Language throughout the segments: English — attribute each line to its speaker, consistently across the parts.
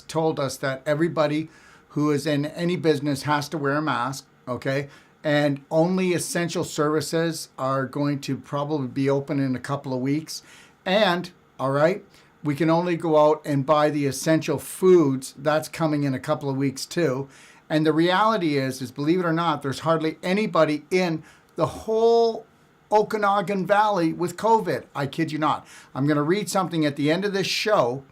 Speaker 1: told us that everybody who is in any business has to wear a mask, okay? And only essential services are going to probably be open in a couple of weeks. And, all right, we can only go out and buy the essential foods. That's coming in a couple of weeks too. And the reality is believe it or not, there's hardly anybody in the whole Okanagan Valley with COVID. I kid you not. I'm going to read something at the end of this show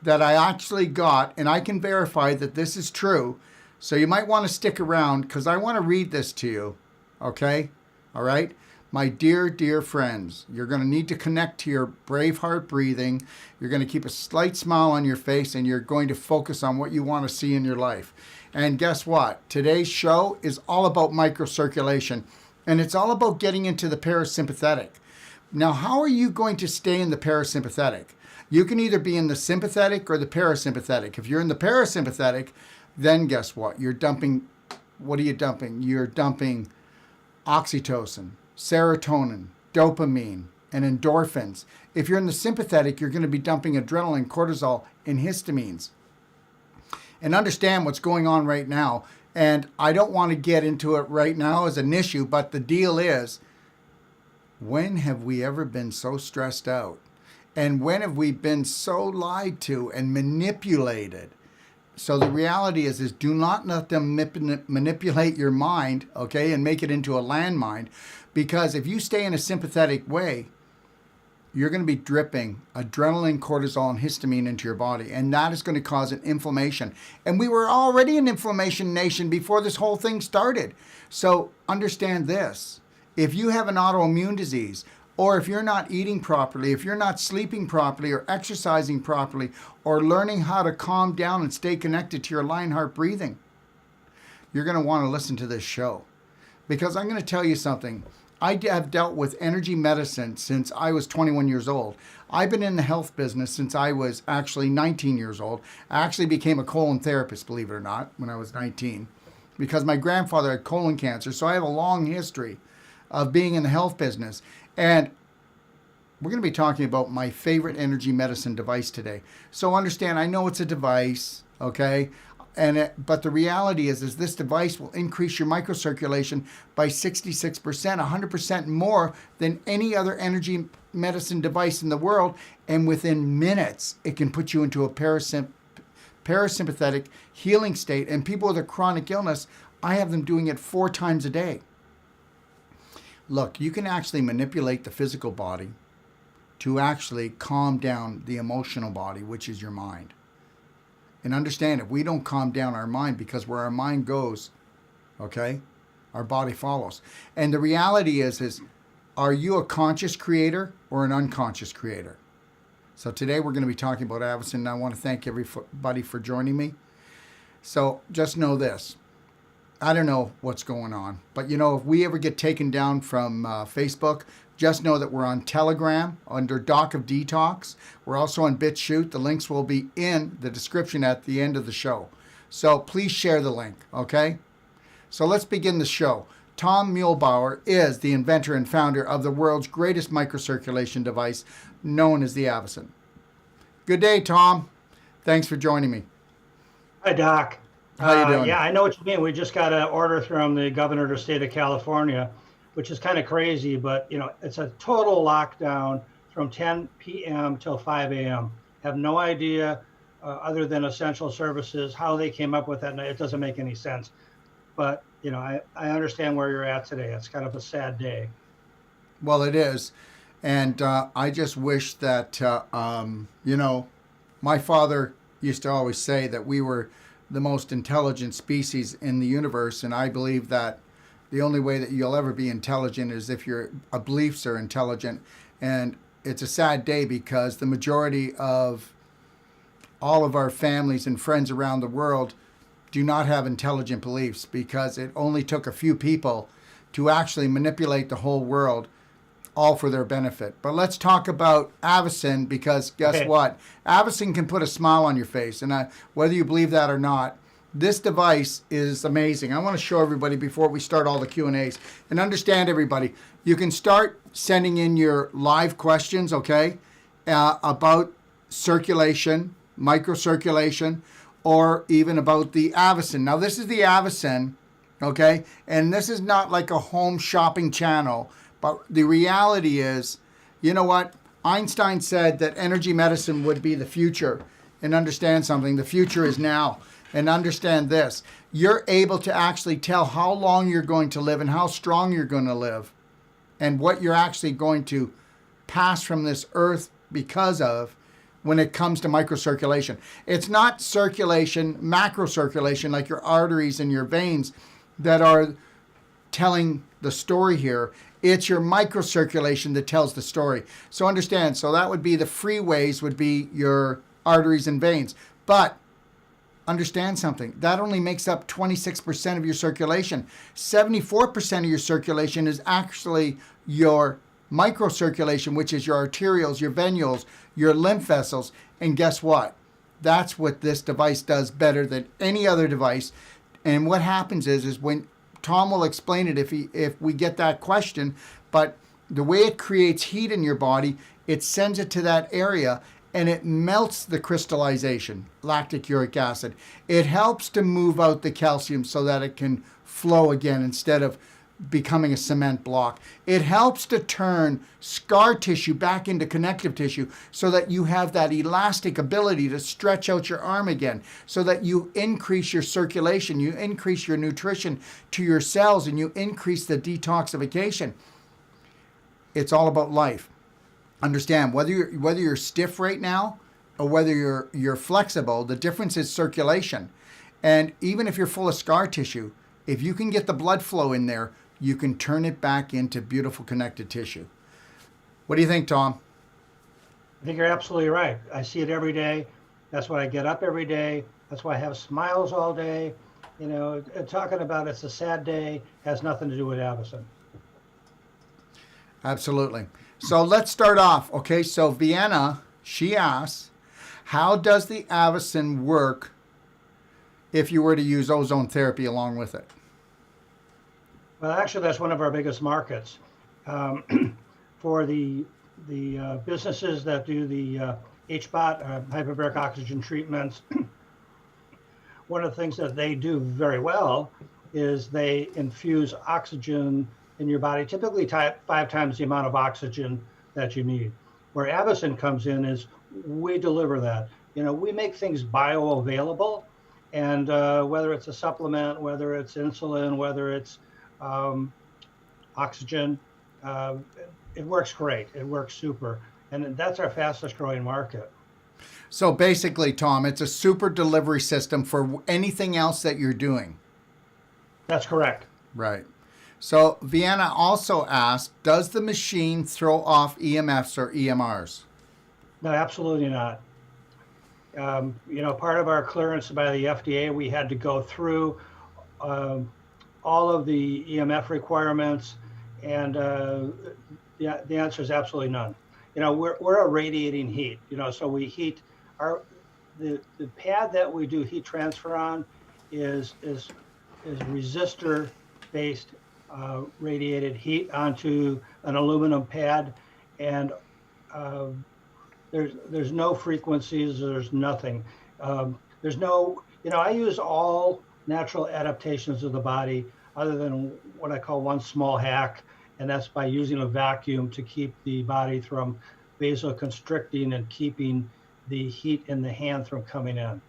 Speaker 1: that I actually got, and I can verify that this is true. So you might want to stick around because I want to read this to you. Okay? All right? My dear, dear friends, you're going to need to connect to your Braveheart breathing. You're going to keep a slight smile on your face, and you're going to focus on what you want to see in your life. And guess what? Today's show is all about microcirculation, and it's all about getting into the parasympathetic. Now, how are you going to stay in the parasympathetic? You can either be in the sympathetic or the parasympathetic. If you're in the parasympathetic, then guess what? You're dumping, what are you dumping? You're dumping oxytocin, serotonin, dopamine, and endorphins. If you're in the sympathetic, you're going to be dumping adrenaline, cortisol, and histamines. And understand what's going on right now. And I don't want to get into it right now as an issue, but the deal is, when have we ever been so stressed out? And when have we been so lied to and manipulated? So the reality is do not let them manipulate your mind, okay, and make it into a landmine. Because if you stay in a sympathetic way, you're going to be dripping adrenaline, cortisol, and histamine into your body. And that is going to cause an inflammation. And we were already an inflammation nation before this whole thing started. So understand this. If you have an autoimmune disease, or if you're not eating properly, if you're not sleeping properly or exercising properly, or learning how to calm down and stay connected to your Lionheart breathing, you're going to want to listen to this show. Because I'm going to tell you something. I have dealt with energy medicine since I was 21 years old. I've been in the health business since I was actually 19 years old. I actually became a colon therapist, believe it or not, when I was 19, because my grandfather had colon cancer. So I have a long history of being in the health business. And we're going to be talking about my favorite energy medicine device today. So understand, I know it's a device, okay? But the reality is this device will increase your microcirculation by 66%, 100% more than any other energy medicine device in the world. And within minutes, it can put you into a parasympathetic healing state. And people with a chronic illness, I have them doing it 4 times a day. Look, you can actually manipulate the physical body to actually calm down the emotional body, which is your mind. And understand, if we don't calm down our mind, because where our mind goes, okay, our body follows. And the reality is are you a conscious creator or an unconscious creator? So today we're going to be talking about Avocado, and I want to thank everybody for joining me. So just know this. I don't know what's going on, but if we ever get taken down from Facebook, just know that we're on Telegram under Doc of Detox. We're also on BitChute. The links will be in the description at the end of the show. So please share the link, okay? So let's begin the show. Tom Muehlbauer is the inventor and founder of the world's greatest microcirculation device, known as the Avocado. Good day, Tom. Thanks for joining me.
Speaker 2: Hi, Doc.
Speaker 1: How you doing?
Speaker 2: Yeah, I know what you mean. We just got an order from the governor of the state of California, which is kind of crazy, but it's a total lockdown from 10 p.m. till 5 a.m. Have no idea, other than essential services, how they came up with that. It doesn't make any sense. But I understand where you're at today. It's kind of a sad day.
Speaker 1: Well, it is, and I just wish that my father used to always say that we were the most intelligent species in the universe, and I believe that the only way that you'll ever be intelligent is if your beliefs are intelligent. And it's a sad day because the majority of all of our families and friends around the world do not have intelligent beliefs, because it only took a few people to actually manipulate the whole world, all for their benefit. But let's talk about Avocado, because guess what? Avocado can put a smile on your face. And whether you believe that or not, this device is amazing. I want to show everybody before we start all the Q&As. And understand, everybody, you can start sending in your live questions, okay, about circulation, microcirculation, or even about the Avocin. Now, this is the Avocin, okay? And this is not like a home shopping channel, but the reality is, you know what? Einstein said that energy medicine would be the future. And understand something, the future is now. And understand this, you're able to actually tell how long you're going to live and how strong you're going to live and what you're actually going to pass from this earth because of when it comes to microcirculation. It's not circulation, macrocirculation, like your arteries and your veins that are telling the story here. It's your microcirculation that tells the story. So understand, so that would be the freeways would be your arteries and veins. But understand something, that only makes up 26% of your circulation. 74% of your circulation is actually your microcirculation, which is your arterioles, your venules, your lymph vessels. And guess what? That's what this device does better than any other device. And what happens is when Tom will explain it if we get that question, but the way it creates heat in your body, it sends it to that area and it melts the crystallization, lactic uric acid. It helps to move out the calcium so that it can flow again instead of becoming a cement block. It helps to turn scar tissue back into connective tissue so that you have that elastic ability to stretch out your arm again, so that you increase your circulation, you increase your nutrition to your cells, and you increase the detoxification. It's all about life. Understand, whether you're stiff right now or whether you're flexible, the difference is circulation. And even if you're full of scar tissue, if you can get the blood flow in there, you can turn it back into beautiful connected tissue. What do you think, Tom?
Speaker 2: I think you're absolutely right. I see it every day. That's why I get up every day. That's why I have smiles all day. You know, talking about it's a sad day has nothing to do with Avocin.
Speaker 1: Absolutely. So let's start off. Okay, so Vienna, she asks, how does the Avocin work if you were to use ozone therapy along with it?
Speaker 2: Well, actually, that's one of our biggest markets. For the businesses that do the HBOT, hyperbaric oxygen treatments, one of the things that they do very well is they infuse oxygen in your body, typically 5 times the amount of oxygen that you need. Where Avocin comes in is we deliver that. You know, we make things bioavailable, and whether it's a supplement, whether it's insulin, whether it's oxygen, it works great. It works super. And that's our fastest growing market.
Speaker 1: So basically, Tom, it's a super delivery system for anything else that you're doing.
Speaker 2: That's correct.
Speaker 1: Right. So Vienna also asked, does the machine throw off EMFs or EMRs?
Speaker 2: No, absolutely not. You know, part of our clearance by the FDA, we had to go through all of the EMF requirements, and the answer is absolutely none. You know, we're irradiating heat. You know, so we heat the pad that we do heat transfer on is resistor based radiated heat onto an aluminum pad, and there's no frequencies, there's nothing. There's no, you know, I use all natural adaptations of the body other than what I call one small hack, and that's by using a vacuum to keep the body from vasoconstricting and keeping the heat in the hand from coming in.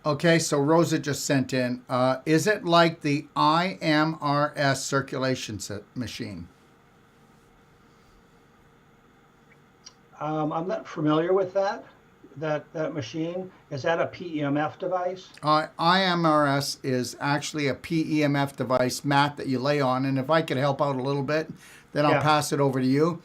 Speaker 1: Okay, so Rosa just sent in, is it like the IMRS circulation machine?
Speaker 2: I'm not familiar with that machine. Is that a PEMF device?
Speaker 1: IMRS is actually a PEMF device, mat that you lay on, and if I could help out a little bit, then I'll pass it over to you.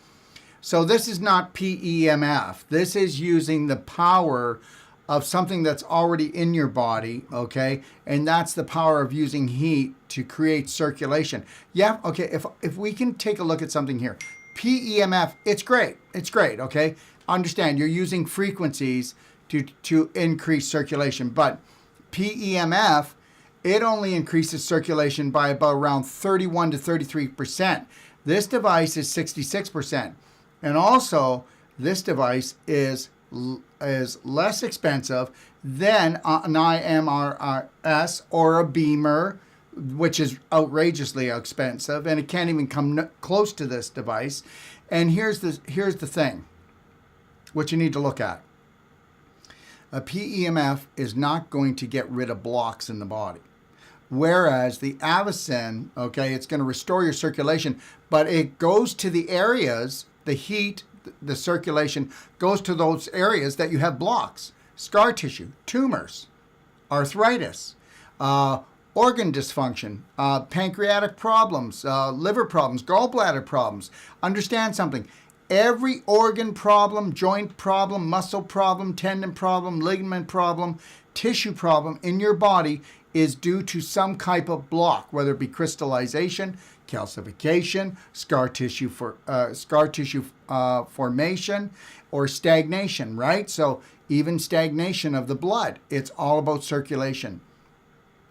Speaker 1: So this is not PEMF. This is using the power of something that's already in your body, okay? And that's the power of using heat to create circulation. Yeah, okay, if we can take a look at something here. PEMF, it's great, okay? Understand, you're using frequencies to increase circulation, but PEMF, it only increases circulation by about around 31 to 33%. This device is 66%. And also, this device is is less expensive than an IMRS or a Beamer, which is outrageously expensive, and it can't even come close to this device. And here's the thing, what you need to look at. A PEMF is not going to get rid of blocks in the body. Whereas the Avocin, okay, it's going to restore your circulation, but it goes to the areas, the heat, the circulation goes to those areas that you have blocks, scar tissue, tumors, arthritis, organ dysfunction, pancreatic problems, liver problems, gallbladder problems. Understand something. Every organ problem, joint problem, muscle problem, tendon problem, ligament problem, tissue problem in your body is due to some type of block, whether it be crystallization, calcification, scar tissue formation, or stagnation, right? So even stagnation of the blood, it's all about circulation.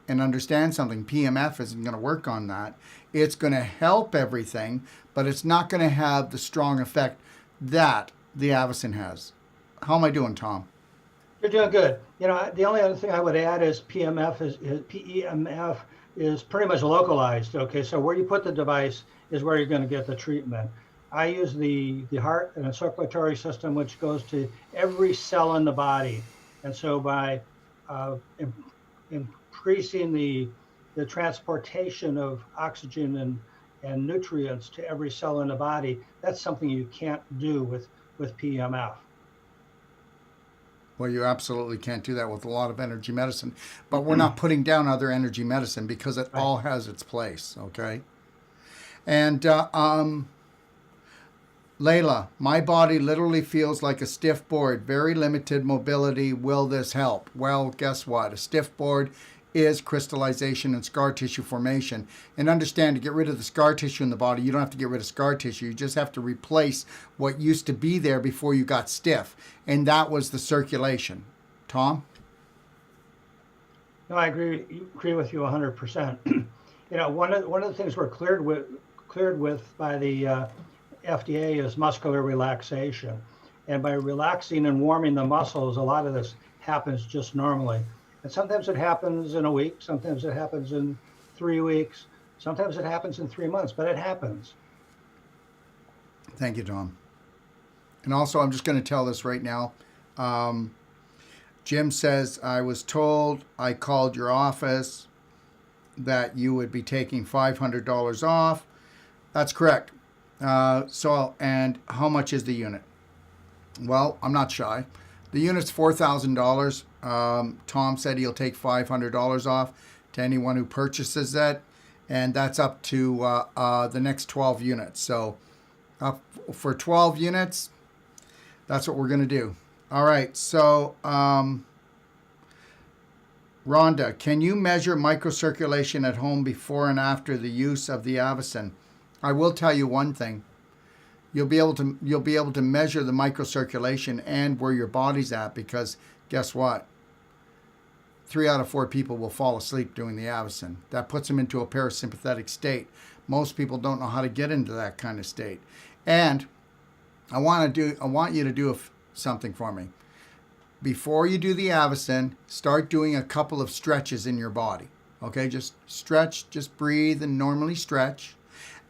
Speaker 1: And understand something, PEMF isn't going to work on that. It's going to help everything, but it's not going to have the strong effect that the Avocin has. How am I doing, Tom?
Speaker 2: You're doing good. You know, the only other thing I would add is PEMF is pretty much localized. Okay, so where you put the device is where you're going to get the treatment. I use the heart and the circulatory system, which goes to every cell in the body. And so by increasing the transportation of oxygen and nutrients to every cell in the body, that's something you can't do with PEMF.
Speaker 1: Well, you absolutely can't do that with a lot of energy medicine, but we're not putting down other energy medicine because it all has its place, okay? And Layla, my body literally feels like a stiff board, very limited mobility. Will this help? Well, guess what? A stiff board is crystallization and scar tissue formation. And understand, to get rid of the scar tissue in the body, you don't have to get rid of scar tissue. You just have to replace what used to be there before you got stiff. And that was the circulation. Tom?
Speaker 2: No, I agree with you 100%. You know, one of the things we're cleared with by the FDA is muscular relaxation. And by relaxing and warming the muscles, a lot of this happens just normally. And sometimes it happens in a week, sometimes it happens in 3 weeks, sometimes it happens in 3 months, but it happens.
Speaker 1: Thank you, Tom. And also, I'm just going to tell this right now. Jim says, I was told I called your office that you would be taking $500 off. That's correct. And how much is the unit? Well, I'm not shy. The unit's $4,000. Tom said he'll take $500 off to anyone who purchases it, and that's up to the next 12 units. So for 12 units, that's what we're going to do. All right, so Rhonda, can you measure microcirculation at home before and after the use of the Avocin? I will tell you one thing. You'll be able to measure the microcirculation and where your body's at, because guess what? 3 out of 4 people will fall asleep doing the Avocin. That puts them into a parasympathetic state. Most people don't know how to get into that kind of state. And I want you to do something for me. Before you do the Avocin, start doing a couple of stretches in your body. Okay, just stretch, just breathe and normally stretch.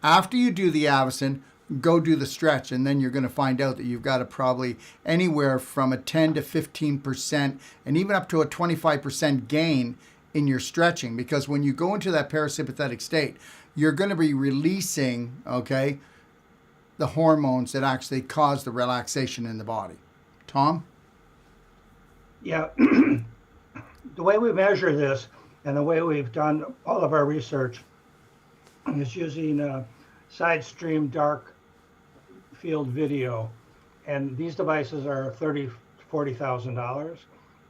Speaker 1: After you do the Avocin, go do the stretch, and then you're going to find out that you've got a probably anywhere from a 10 to 15% and even up to a 25% gain in your stretching, because when you go into that parasympathetic state, you're going to be releasing, okay, the hormones that actually cause the relaxation in the body. Tom?
Speaker 2: Yeah, the way we measure this and the way we've done all of our research is using side stream dark field video, and these devices are $30,000 to $40,000,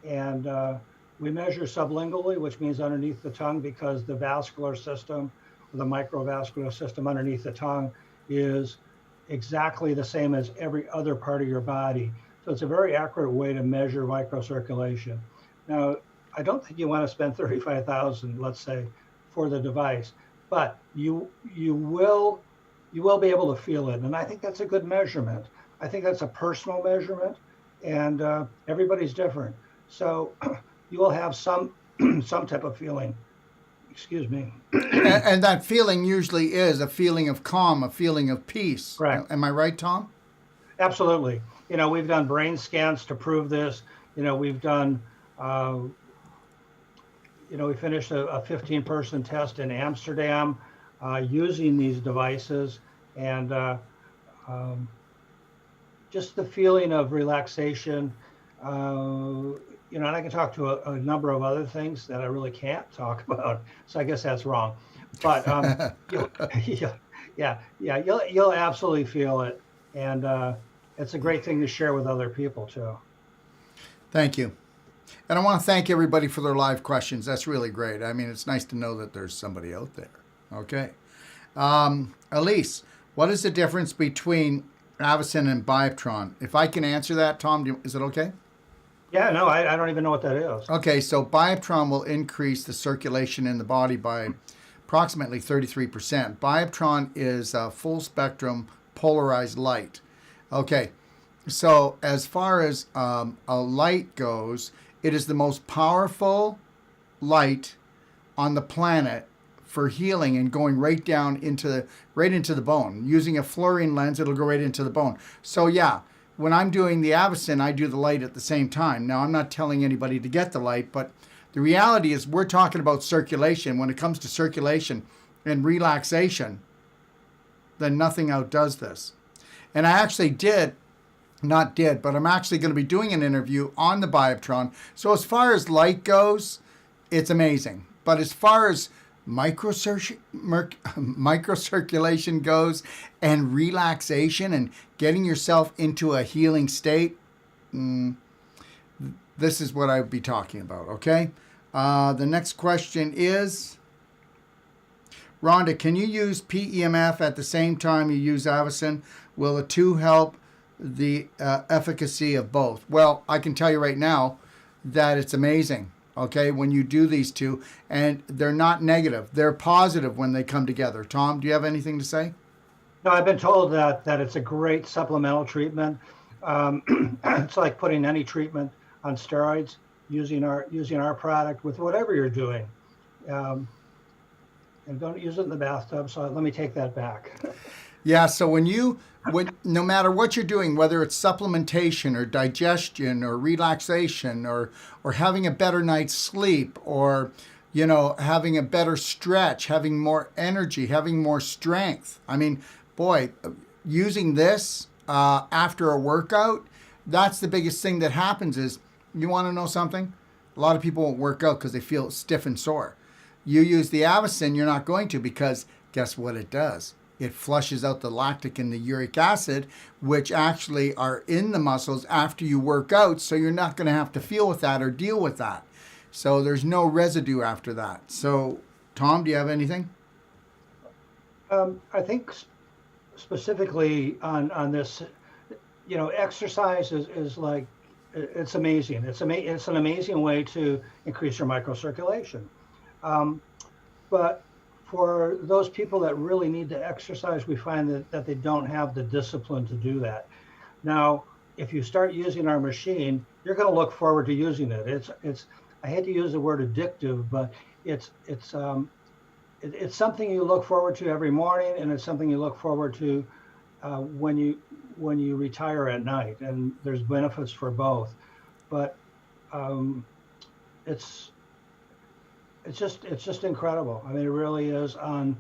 Speaker 2: and we measure sublingually, which means underneath the tongue, because the vascular system, the microvascular system underneath the tongue, is exactly the same as every other part of your body. So it's a very accurate way to measure microcirculation. Now, I don't think you want to spend $35,000, let's say, for the device, but you will be able to feel it, and I think that's a good measurement. I think that's a personal measurement, and everybody's different. So you will have some some type of feeling. Excuse me.
Speaker 1: And that feeling usually is a feeling of calm, a feeling of peace.
Speaker 2: Correct.
Speaker 1: Am I right, Tom?
Speaker 2: Absolutely. We've done brain scans to prove this. We've done. Uh, we finished a 15-person test in Amsterdam using these devices, and um, just the feeling of relaxation. And I can talk to a number of other things that I really can't talk about. So I guess that's wrong. But you'll, yeah, you'll absolutely feel it, and it's a great thing to share with other people too.
Speaker 1: Thank you. And I want to thank everybody for their live questions. That's really great. I mean, it's nice to know that there's somebody out there. Okay. Elise, what is the difference between Avocin and Bioptron? If I can answer that, Tom, is it okay?
Speaker 2: Yeah, no, I don't even know what that is.
Speaker 1: Okay, so Bioptron will increase the circulation in the body by approximately 33%. Bioptron is a full spectrum polarized light. Okay, so as far as a light goes, it is the most powerful light on the planet for healing and going right down into the bone. Using a fluorine lens, it'll go right into the bone. So yeah, when I'm doing the Avocin, I do the light at the same time. Now, I'm not telling anybody to get the light, but the reality is we're talking about circulation. When it comes to circulation and relaxation, then nothing outdoes this. And I actually but I'm actually going to be doing an interview on the Bioptron. So as far as light goes, it's amazing. But as far as microcirculation goes and relaxation and getting yourself into a healing state, this is what I would be talking about, okay? The next question is, Rhonda, can you use PEMF at the same time you use Avocin? Will the two help the efficacy of both? Well, I can tell you right now that it's amazing, okay, when you do these two, and they're not negative. They're positive when they come together. Tom, do you have anything to say?
Speaker 2: No, I've been told that it's a great supplemental treatment. It's like putting any treatment on steroids, using our product with whatever you're doing. And don't use it in the bathtub, so let me take that back.
Speaker 1: Yeah, so no matter what you're doing, whether it's supplementation or digestion or relaxation or having a better night's sleep or, having a better stretch, having more energy, having more strength. I mean, boy, using this after a workout, that's the biggest thing that happens is, you want to know something? A lot of people won't work out because they feel stiff and sore. You use the Avocin, you're not going to, because guess what it does? It flushes out the lactic and the uric acid, which actually are in the muscles after you work out, so you're not going to have to feel with that or deal with that. So there's no residue after that. So, Tom, do you have anything?
Speaker 2: I think specifically on this, exercise is like, it's amazing. It's an amazing way to increase your microcirculation. But for those people that really need to exercise, we find that they don't have the discipline to do that. Now, if you start using our machine, you're going to look forward to using it. It's I hate to use the word addictive, but it's something you look forward to every morning, and it's something you look forward to when you retire at night. And there's benefits for both, but it's just incredible. I mean, it really is on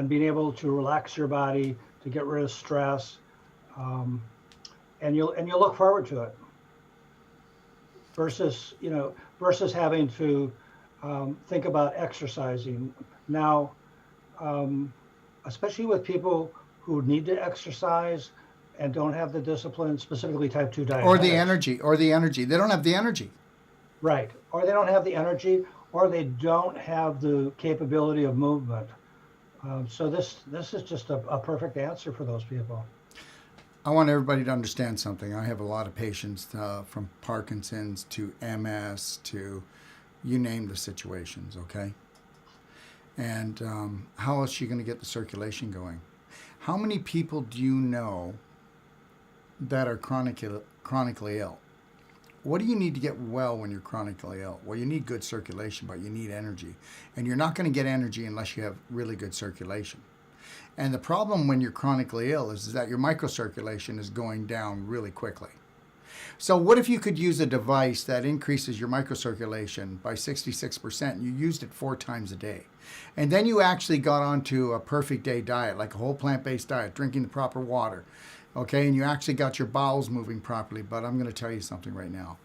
Speaker 2: being able to relax your body, to get rid of stress, and you'll look forward to it. Versus having to think about exercising now, especially with people who need to exercise and don't have the discipline, specifically type 2 diabetics.
Speaker 1: Or the energy. They don't have the energy.
Speaker 2: Right. Or they don't have the energy, or they don't have the capability of movement. So this is just a perfect answer for those people.
Speaker 1: I want everybody to understand something. I have a lot of patients from Parkinson's to MS to you name the situations, okay? And how else are you going to get the circulation going? How many people do you know that are chronically ill? what do you need to get well when you're chronically ill? Well, you need good circulation, but you need energy. And you're not going to get energy unless you have really good circulation. And the problem when you're chronically ill is that your microcirculation is going down really quickly. So what if you could use a device that increases your microcirculation by 66%? And you used it 4 times a day. And then you actually got onto a perfect day diet, like a whole plant-based diet, drinking the proper water. Okay, and you actually got your bowels moving properly. But I'm going to tell you something right now.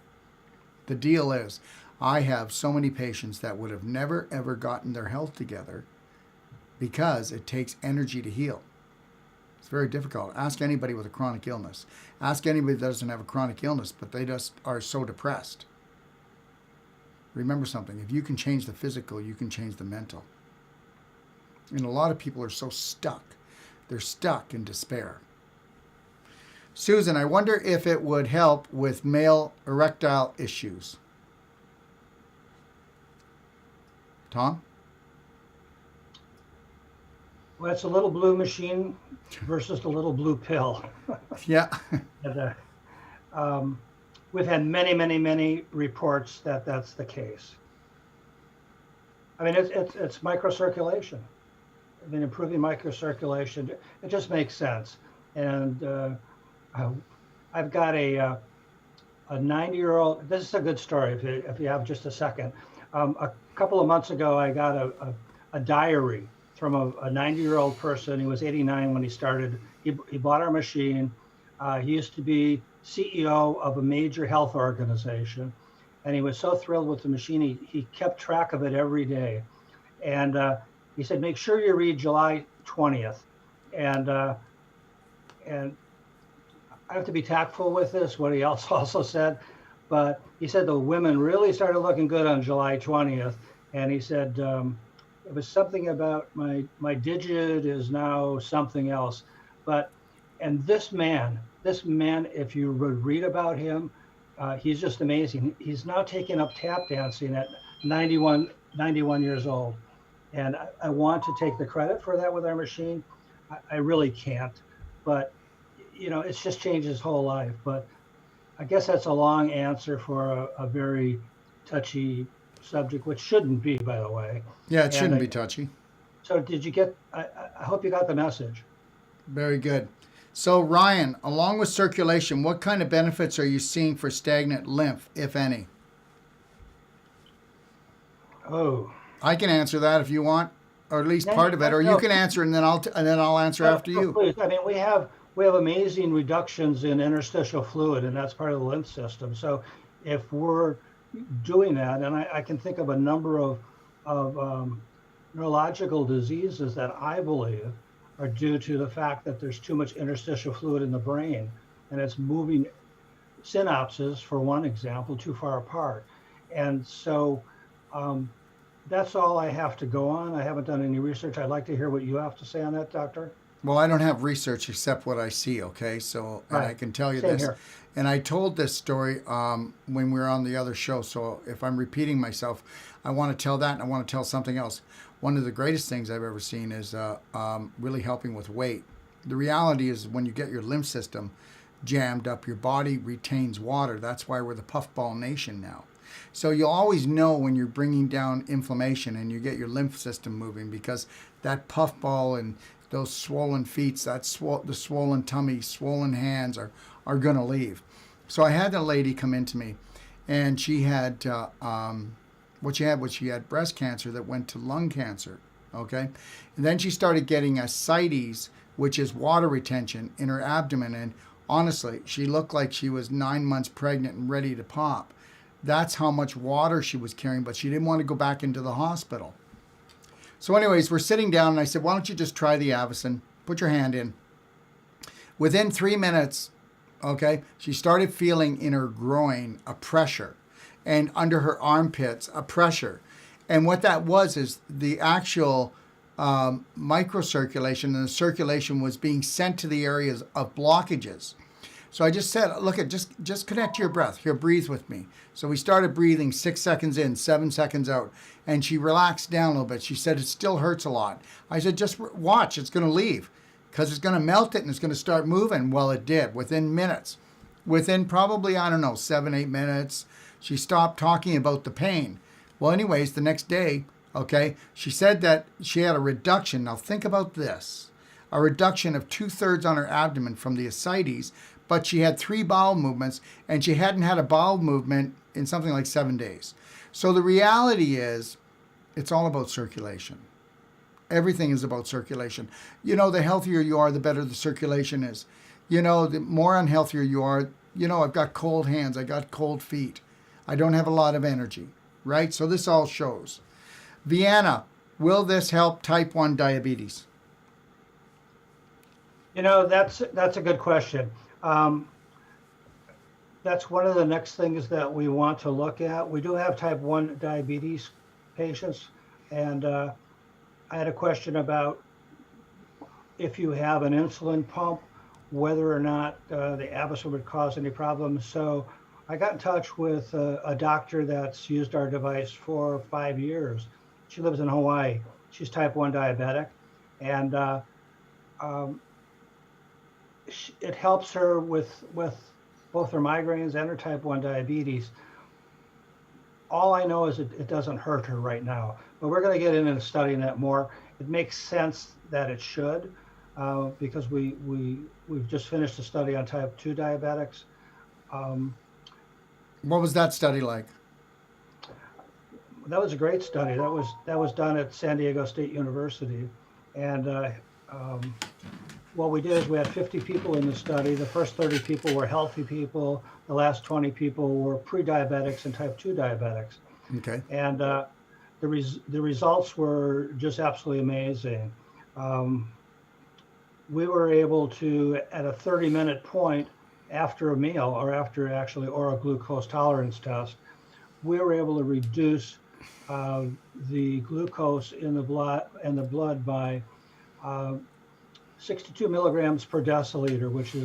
Speaker 1: The deal is, I have so many patients that would have never, ever gotten their health together because it takes energy to heal. It's very difficult. Ask anybody with a chronic illness. Ask anybody that doesn't have a chronic illness, but they just are so depressed. Remember something. If you can change the physical, you can change the mental. And a lot of people are so stuck. They're stuck in despair. Susan, I wonder if it would help with male erectile issues. Tom?
Speaker 2: Well, it's a little blue machine versus the little blue pill.
Speaker 1: Yeah.
Speaker 2: And, we've had many, many, many reports that that's the case. I mean, it's microcirculation. I mean, improving microcirculation, it just makes sense. And I've got a 90-year-old. This is a good story if you have just a second. A couple of months ago, I got a diary from a 90-year-old person. He was 89 when he started. He bought our machine. He used to be CEO of a major health organization, and he was so thrilled with the machine. He kept track of it every day, and he said, "Make sure you read July 20th." And I have to be tactful with this, what he also said, but he said the women really started looking good on July 20th, and he said it was something about my digit is now something else. And this man, if you would read about him, he's just amazing. He's now taken up tap dancing at 91 years old. And I want to take the credit for that with our machine. I really can't, but you know, it's just changed his whole life. But I guess that's a long answer for a very touchy subject, which shouldn't be, by the way.
Speaker 1: Yeah, it shouldn't be touchy.
Speaker 2: So did you get, I hope you got the message.
Speaker 1: Very good. So Ryan, along with circulation, what kind of benefits are you seeing for stagnant lymph, if any?
Speaker 2: Oh.
Speaker 1: I can answer that if you want, or at least part of it, or you can answer and then I'll answer after you.
Speaker 2: Please. I mean, we have amazing reductions in interstitial fluid, and that's part of the lymph system. So if we're doing that, and I can think of a number of neurological diseases that I believe are due to the fact that there's too much interstitial fluid in the brain, and it's moving synapses, for one example, too far apart. And so that's all I have to go on. I haven't done any research. I'd like to hear what you have to say on that, Doctor.
Speaker 1: Well, I don't have research except what I see, okay? So
Speaker 2: Right.
Speaker 1: I can tell you
Speaker 2: Same
Speaker 1: this.
Speaker 2: here.
Speaker 1: And I told this story when we were on the other show. So if I'm repeating myself, I want to tell that and I want to tell something else. One of the greatest things I've ever seen is really helping with weight. The reality is when you get your lymph system jammed up, your body retains water. That's why we're the puffball nation now. So you'll always know when you're bringing down inflammation and you get your lymph system moving, because that puffball and those swollen feet, the swollen tummy, swollen hands are going to leave. So I had a lady come into me, and she had what she had was she had breast cancer that went to lung cancer. Okay, and then she started getting ascites, which is water retention in her abdomen, and honestly, she looked like she was 9 months pregnant and ready to pop. That's how much water she was carrying, but she didn't want to go back into the hospital. So anyways, we're sitting down, and I said, why don't you just try the Avocado? Put your hand in. Within 3 minutes, okay, she started feeling in her groin a pressure, and under her armpits a pressure. And what that was is the actual microcirculation, and the circulation was being sent to the areas of blockages. So I just said, look, just connect to your breath. Here, breathe with me. So we started breathing 6 seconds in, 7 seconds out. And she relaxed down a little bit. She said, it still hurts a lot. I said, just watch, it's going to leave, because it's going to melt it and it's going to start moving. Well, it did within minutes. Within probably, I don't know, 7, 8 minutes, she stopped talking about the pain. Well, anyways, the next day, okay, she said that she had a reduction. Now, think about this, a reduction of 2/3 on her abdomen from the ascites, but she had 3 bowel movements, and she hadn't had a bowel movement in something like 7 days. So the reality is, it's all about circulation. Everything is about circulation. You know, the healthier you are, the better the circulation is. You know, the more unhealthier you are, you know, I've got cold hands, I got cold feet. I don't have a lot of energy, right? So this all shows. Vienna, will this help type 1 diabetes?
Speaker 2: You know, that's a good question. That's one of the next things that we want to look at. We do have type 1 diabetes patients, and I had a question about if you have an insulin pump, whether or not the Avocado would cause any problems. So I got in touch with a doctor that's used our device for 5 years. She lives in Hawaii. She's type 1 diabetic, and it helps her with both her migraines and her type 1 diabetes. All I know is it doesn't hurt her right now, but we're going to get into studying that more. It makes sense that it should, because we've just finished a study on type 2 diabetics.
Speaker 1: What was that study like?
Speaker 2: That was a great study. That was done at San Diego State University, and what we did is we had 50 people in the study. The first 30 people were healthy people. The last 20 people were pre-diabetics and type 2 diabetics.
Speaker 1: Okay.
Speaker 2: And the results were just absolutely amazing. We were able to, at a 30-minute point after a meal, or after actually oral glucose tolerance test, we were able to reduce the glucose in the blood by 62 milligrams per deciliter, which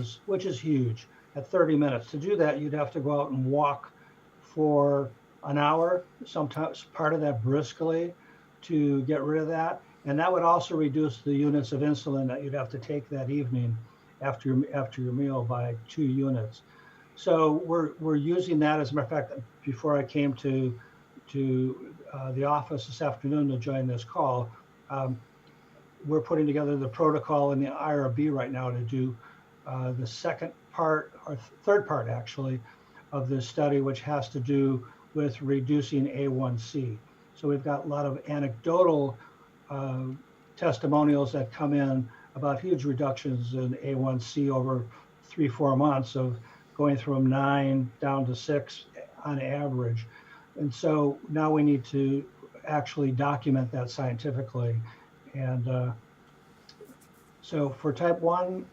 Speaker 2: is huge at 30 minutes. To do that, you'd have to go out and walk for an hour, sometimes part of that briskly, to get rid of that. And that would also reduce the units of insulin that you'd have to take that evening after your meal by 2 units. So we're using that. As a matter of fact, before I came to the office this afternoon to join this call, we're putting together the protocol in the IRB right now to do the second part, or third part actually, of this study, which has to do with reducing A1C. So we've got a lot of anecdotal testimonials that come in about huge reductions in A1C over 3-4 months, of going from 9 down to 6 on average. And so now we need to actually document that scientifically. And so for type 1,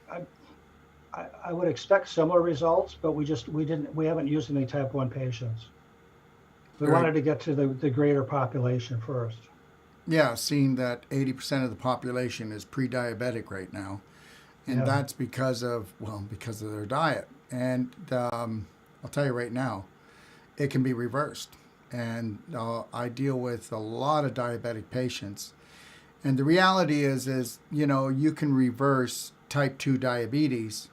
Speaker 2: I would expect similar results, but we haven't used any type 1 patients. We wanted to get to the greater population first.
Speaker 1: Yeah, seeing that 80% of the population is pre-diabetic right now, and that's because of their diet. And I'll tell you right now, it can be reversed. And I deal with a lot of diabetic patients, and the reality is you can reverse type 2 diabetes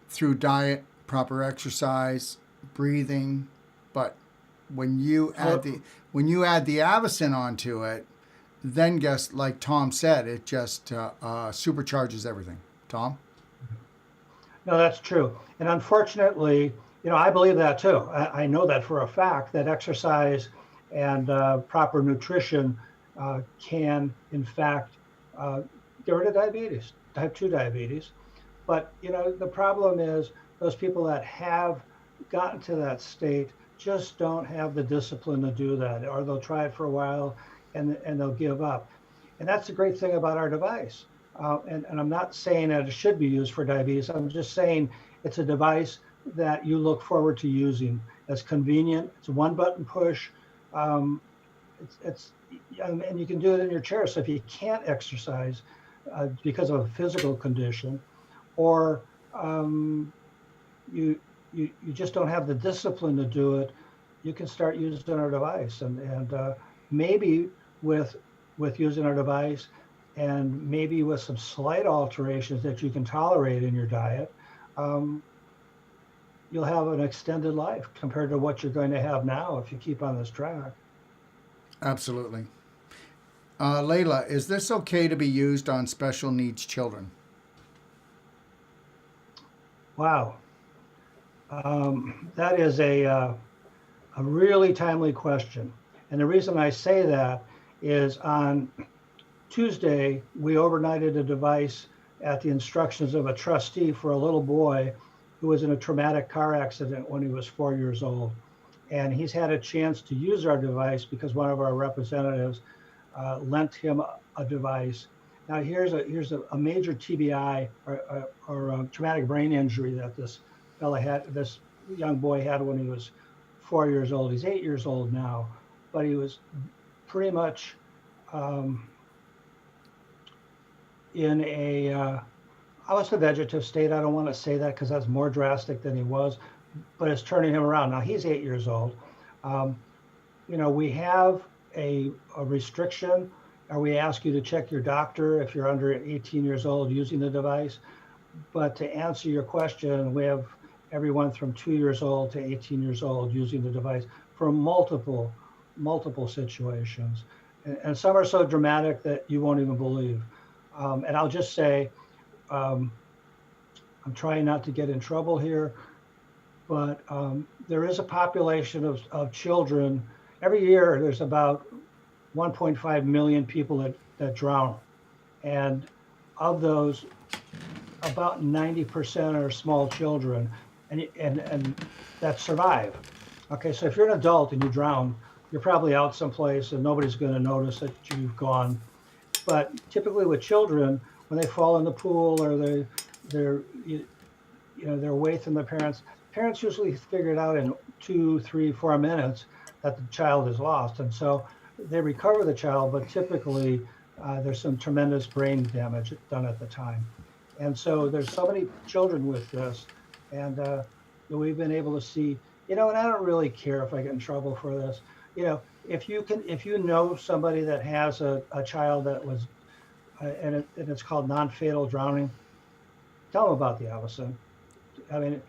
Speaker 1: through diet, proper exercise, breathing, but when you add the Avocado onto it, then guess, like Tom said, it just supercharges everything. Tom?
Speaker 2: No, that's true. And unfortunately, I believe that too. I know that for a fact, that exercise and proper nutrition can, in fact, get rid of diabetes, type 2 diabetes. But, the problem is those people that have gotten to that state just don't have the discipline to do that, or they'll try it for a while and they'll give up. And that's the great thing about our device. And I'm not saying that it should be used for diabetes. I'm just saying it's a device that you look forward to using. It's convenient. It's a one-button push. And you can do it in your chair. So if you can't exercise because of a physical condition, or you just don't have the discipline to do it, you can start using our device. And maybe with using our device, and maybe with some slight alterations that you can tolerate in your diet, you'll have an extended life compared to what you're going to have now if you keep on this track.
Speaker 1: Absolutely. Layla, is this okay to be used on special needs children?
Speaker 2: Wow, that is a really timely question. And the reason I say that is on Tuesday, we overnighted a device at the instructions of a trustee for a little boy who was in a traumatic car accident when he was 4 years old. And he's had a chance to use our device because one of our representatives lent him a device. Now here's a major TBI or traumatic brain injury that this young boy had when he was 4 years old. He's 8 years old now, but he was pretty much in almost a vegetative state. I don't want to say that because that's more drastic than he was, but it's turning him around. Now he's 8 years old. We have a restriction, or we ask you to check your doctor if you're under 18 years old using the device. But to answer your question, we have everyone from 2 years old to 18 years old using the device for multiple situations. And some are so dramatic that you won't even believe. And I'll just say, I'm trying not to get in trouble here, but there is a population of children. Every year, there's about 1.5 million people that drown. And of those, about 90% are small children and that survive. Okay, so if you're an adult and you drown, you're probably out someplace and nobody's going to notice that you've gone. But typically with children, when they fall in the pool or they're away from their parents usually figure it out in 2, 3, 4 minutes that the child is lost. And so they recover the child, but typically there's some tremendous brain damage done at the time. And so there's so many children with this, and we've been able to see, and I don't really care if I get in trouble for this. If you know somebody that has a child that was, and it's called non-fatal drowning, tell them about the Avocado. I mean,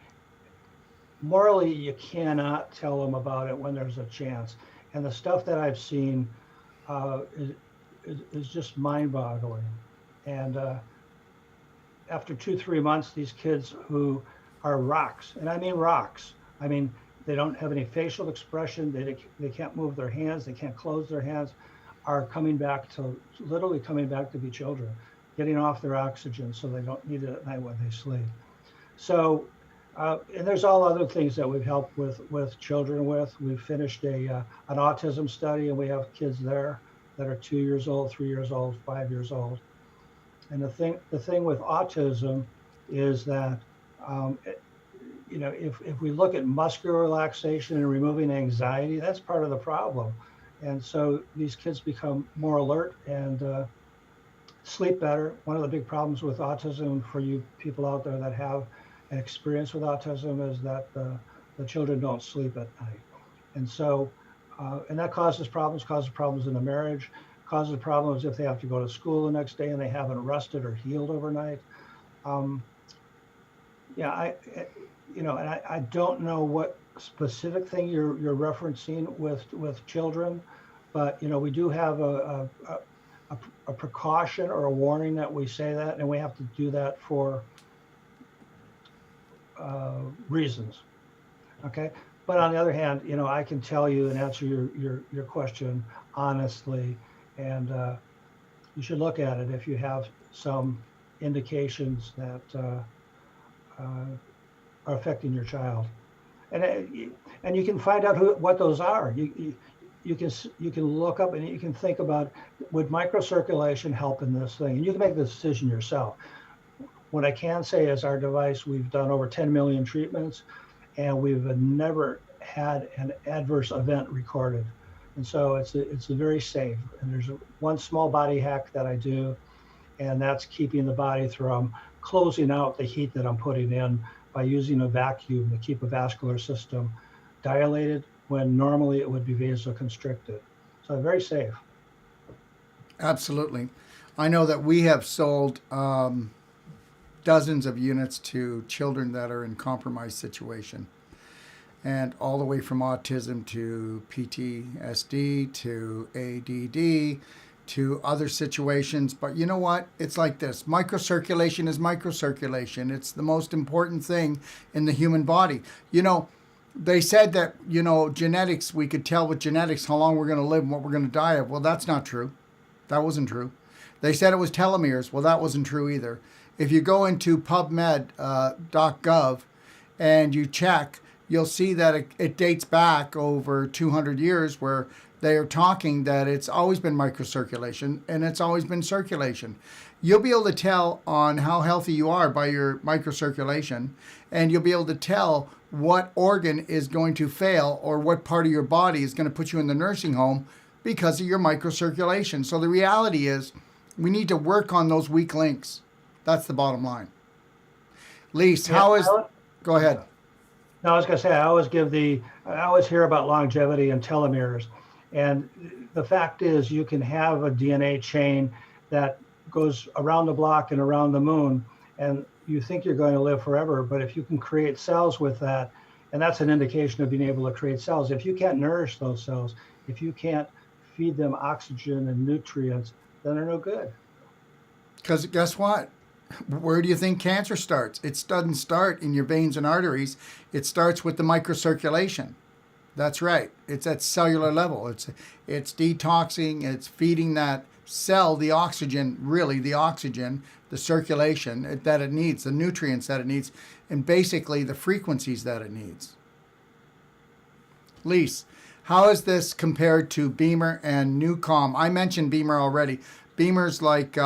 Speaker 2: morally, you cannot tell them about it when there's a chance. And the stuff that I've seen is just mind-boggling. And after 2-3 months, these kids who are rocks, and I mean rocks, they don't have any facial expression, they can't move their hands, they can't close their hands, are literally coming back to be children, getting off their oxygen so they don't need it at night when they sleep. So, and there's all other things that we've helped with children with. We've finished an autism study, and we have kids there that are 2 years old, 3 years old, 5 years old. And the thing with autism is that, if we look at muscular relaxation and removing anxiety, that's part of the problem. And so these kids become more alert and sleep better. One of the big problems with autism for you people out there that have an experience with autism is that the children don't sleep at night. And so, and that causes problems in the marriage, causes problems if they have to go to school the next day and they haven't rested or healed overnight. And I don't know what specific thing you're referencing with children, but we do have a precaution or a warning that we say that, and we have to do that for reasons. Okay, but on the other hand, I can tell you and answer your question honestly, and you should look at it if you have some indications that are affecting your child, and you can find out what those are. You can look up and you can think about, would microcirculation help in this thing, and you can make the decision yourself. What I can say is our device, we've done over 10 million treatments, and we've never had an adverse event recorded. And so it's very safe. And there's one small body hack that I do, and that's keeping the body from closing out the heat that I'm putting in by using a vacuum to keep a vascular system dilated when normally it would be vasoconstricted. So very safe.
Speaker 1: Absolutely. I know that we have sold dozens of units to children that are in compromised situation. and all the way from autism to PTSD to ADD to other situations. But you know what? It's like this. Microcirculation is microcirculation. It's the most important thing in the human body. You know, they said that, you know, genetics, we could tell with genetics how long we're going to live and what we're going to die of. Well, that's not true. That wasn't true. They said it was telomeres. Well, that wasn't true either. If you go into PubMed.gov and you check, you'll see that it dates back over 200 years where they are talking that it's always been microcirculation and it's always been circulation. You'll be able to tell on how healthy you are by your microcirculation, and you'll be able to tell what organ is going to fail or what part of your body is going to put you in the nursing home because of your microcirculation. So the reality is we need to work on those weak links. That's the bottom line. Lise, how is... Go ahead.
Speaker 2: No, I was going to say, I always hear about longevity and telomeres. And the fact is, you can have a DNA chain that goes around the block and around the moon, and you think you're going to live forever. But if you can create cells with that, and that's an indication of being able to create cells, if you can't nourish those cells, if you can't feed them oxygen and nutrients, then they're no good.
Speaker 1: Because guess what? Where do you think cancer starts? It doesn't start in your veins and arteries. It starts with the microcirculation. That's right. It's at cellular level. It's detoxing. It's feeding that cell the oxygen, really the oxygen, the circulation that it needs, the nutrients that it needs, and basically the frequencies that it needs. Lise, how is this compared to Beamer and Newcom? I mentioned Beamer already. Beamer's like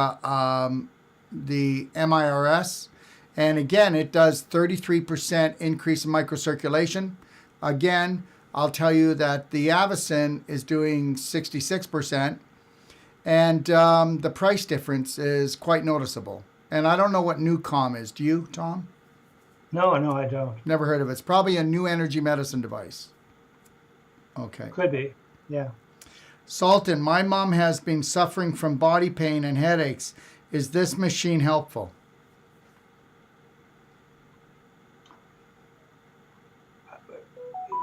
Speaker 1: the MIRS. And again, it does 33% increase in microcirculation. Again, I'll tell you that the Avocin is doing 66%. And the price difference is quite noticeable. And I don't know what Newcom is. Do you, Tom?
Speaker 2: No, I don't.
Speaker 1: Never heard of it. It's probably a new energy medicine device. Okay.
Speaker 2: Could be, yeah.
Speaker 1: Sultan, my mom has been suffering from body pain and headaches. Is this machine helpful?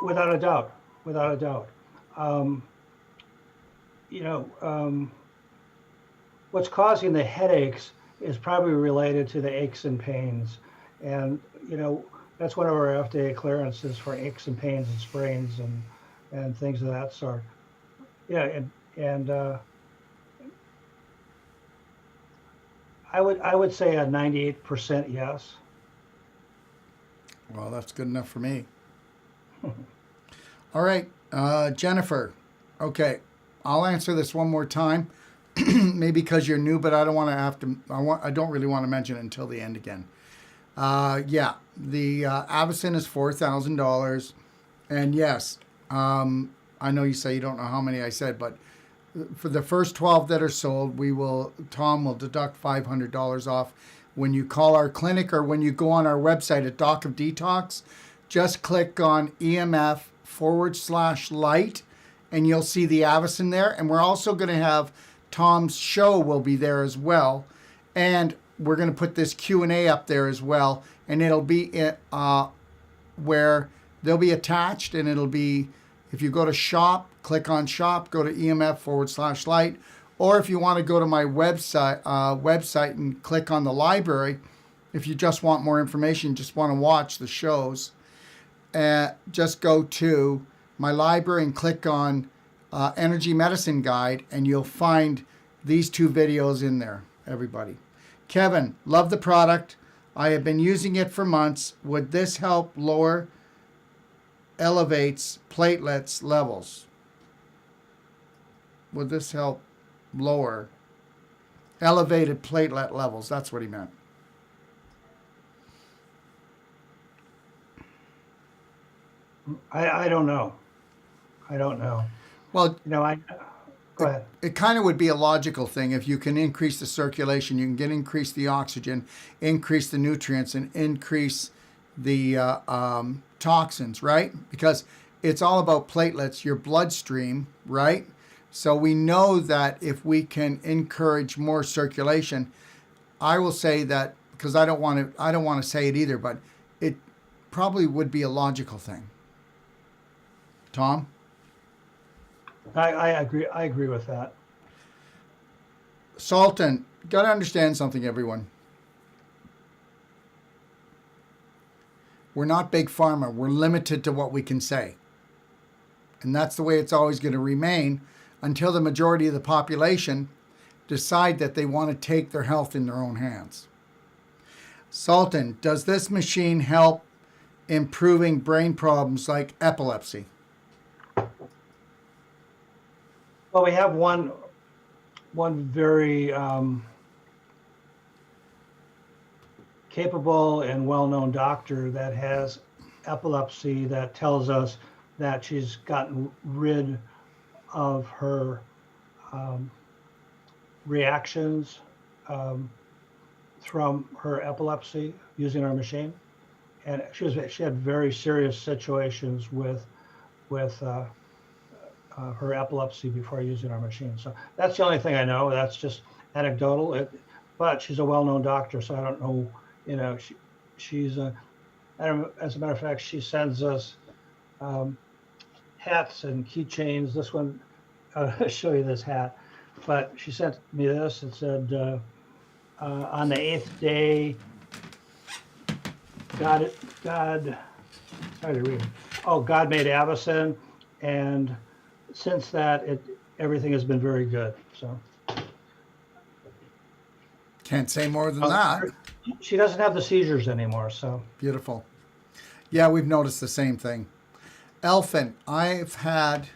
Speaker 2: Without a doubt. What's causing the headaches is probably related to the aches and pains. And, that's one of our FDA clearances for aches and pains and sprains and things of that sort. Yeah, and I would say a 98% yes.
Speaker 1: Well, that's good enough for me. All right, Jennifer. Okay, I'll answer this one more time. Maybe because you're new, but I don't want to have to. I don't really want to mention it until the end again. Yeah, the Avocin is $4,000, and yes, I know you say you don't know how many I said, but for the first 12 that are sold, Tom will deduct $500 off when you call our clinic or when you go on our website at Doc of Detox. Just click on EMF/light, and you'll see the Avocin there. And we're also going to have Tom's show will be there as well, and we're going to put this Q&A up there as well, and it'll be where they'll be attached, and it'll be, if you go to shop, click on shop, go to EMF/light, or if you want to go to my website and click on the library, if you just want more information, just want to watch the shows, just go to my library and click on Energy Medicine Guide, and you'll find these two videos in there, everybody. Kevin, love the product. I have been using it for months. Would this help elevates platelets levels? Would this help lower elevated platelet levels? That's what he meant.
Speaker 2: I don't know.
Speaker 1: Well,
Speaker 2: go ahead.
Speaker 1: It kind of would be a logical thing. If you can increase the circulation, you can increase the oxygen, increase the nutrients, and increase the toxins, right? Because it's all about platelets, your bloodstream, right? So we know that if we can encourage more circulation, I will say that, because I don't want to say it either, but it probably would be a logical thing. Tom?
Speaker 2: I agree. I agree with that.
Speaker 1: Sultan, got to understand something, everyone. We're not big pharma. We're limited to what we can say. And that's the way it's always going to remain until the majority of the population decide that they want to take their health in their own hands. Sultan, does this machine help improving brain problems like epilepsy?
Speaker 2: Well, we have one very capable and well-known doctor that has epilepsy that tells us that she's gotten rid of her reactions from her epilepsy using our machine, and she had very serious situations with her epilepsy before using our machine. So that's the only thing I know. That's just anecdotal. But she's a well-known doctor, so I don't know. You know, she's a. As a matter of fact, she sends us hats and keychains. This one, I'll show you this hat. But she sent me this. It said, on the 8th day, God, sorry to read. Oh, God made Avocado, and since that, everything has been very good. So
Speaker 1: can't say more than that.
Speaker 2: She doesn't have the seizures anymore. So
Speaker 1: beautiful. Yeah, we've noticed the same thing. Elfin, I've had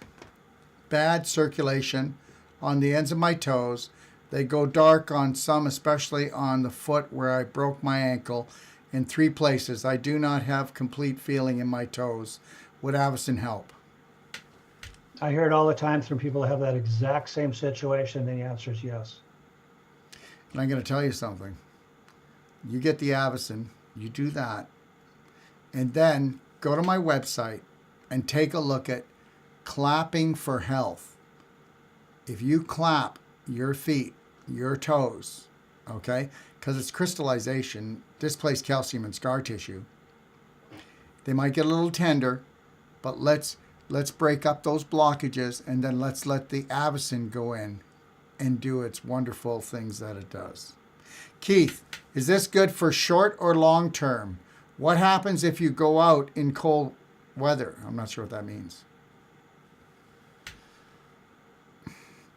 Speaker 1: bad circulation on the ends of my toes. They go dark on some, especially on the foot where I broke my ankle. In 3 places, I do not have complete feeling in my toes. Would Avocado help?
Speaker 2: I hear it all the time from people who have that exact same situation, and the answer is yes.
Speaker 1: And I'm going to tell you something. You get the Avocado, you do that, and then go to my website and take a look at clapping for health. If you clap your feet, your toes, okay, because it's crystallization, displaced calcium and scar tissue, they might get a little tender, but let's break up those blockages, and then let's let the Avocado go in and do its wonderful things that it does. Keith, is this good for short or long term? What happens if you go out in cold weather? I'm not sure what that means.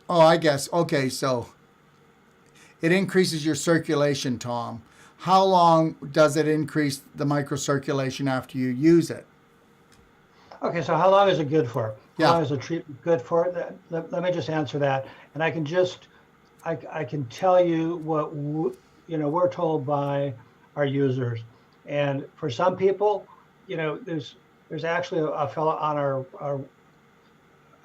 Speaker 1: Oh, I guess. Okay, so it increases your circulation, Tom. How long does it increase the microcirculation after you use it?
Speaker 2: Okay, so how long is it good for?
Speaker 1: Yeah.
Speaker 2: How long is the treatment good for? Let me just answer that, and I can tell you what we're told by our users, and for some people, there's actually a fellow on our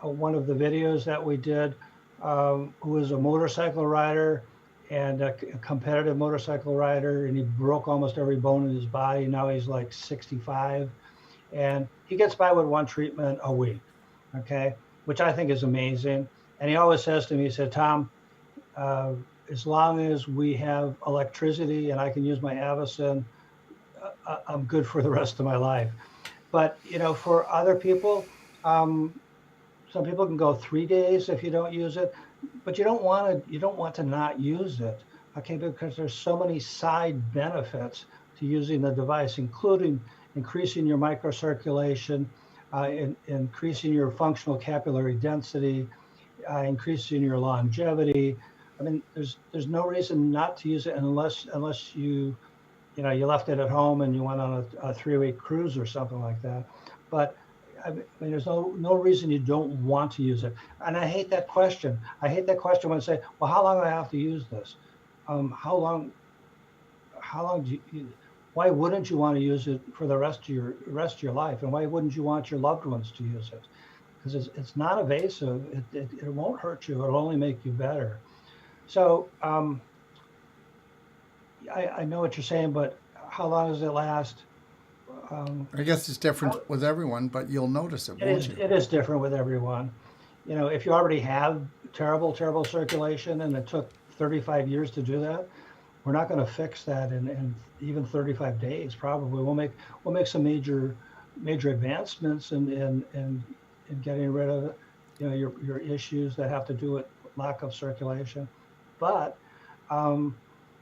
Speaker 2: one of the videos that we did who is a motorcycle rider and a competitive motorcycle rider, and he broke almost every bone in his body. Now he's like 65. And he gets by with 1 treatment a week, okay, which I think is amazing. And he always says to me, he said, Tom, as long as we have electricity and I can use my Avocado, I'm good for the rest of my life. But, for other people, some people can go 3 days if you don't use it, but you don't want to not use it, okay, because there's so many side benefits to using the device, including increasing your microcirculation, increasing your functional capillary density, increasing your longevity. I mean, there's no reason not to use it unless you left it at home and you went on a 3-week cruise or something like that. But I mean, there's no reason you don't want to use it. And I hate that question. I hate that question when they say, well, how long do I have to use this? How long do you? Why wouldn't you want to use it for the rest of your life? And why wouldn't you want your loved ones to use it? Because it's not invasive. It won't hurt you. It'll only make you better. So I know what you're saying, but how long does it last?
Speaker 1: I guess it's different with everyone, but you'll notice it, won't you?
Speaker 2: It is different with everyone. If you already have terrible circulation and it took 35 years to do that, we're not going to fix that in even 35 days. Probably we'll make some major advancements in in getting rid of, your issues that have to do with lack of circulation. But um,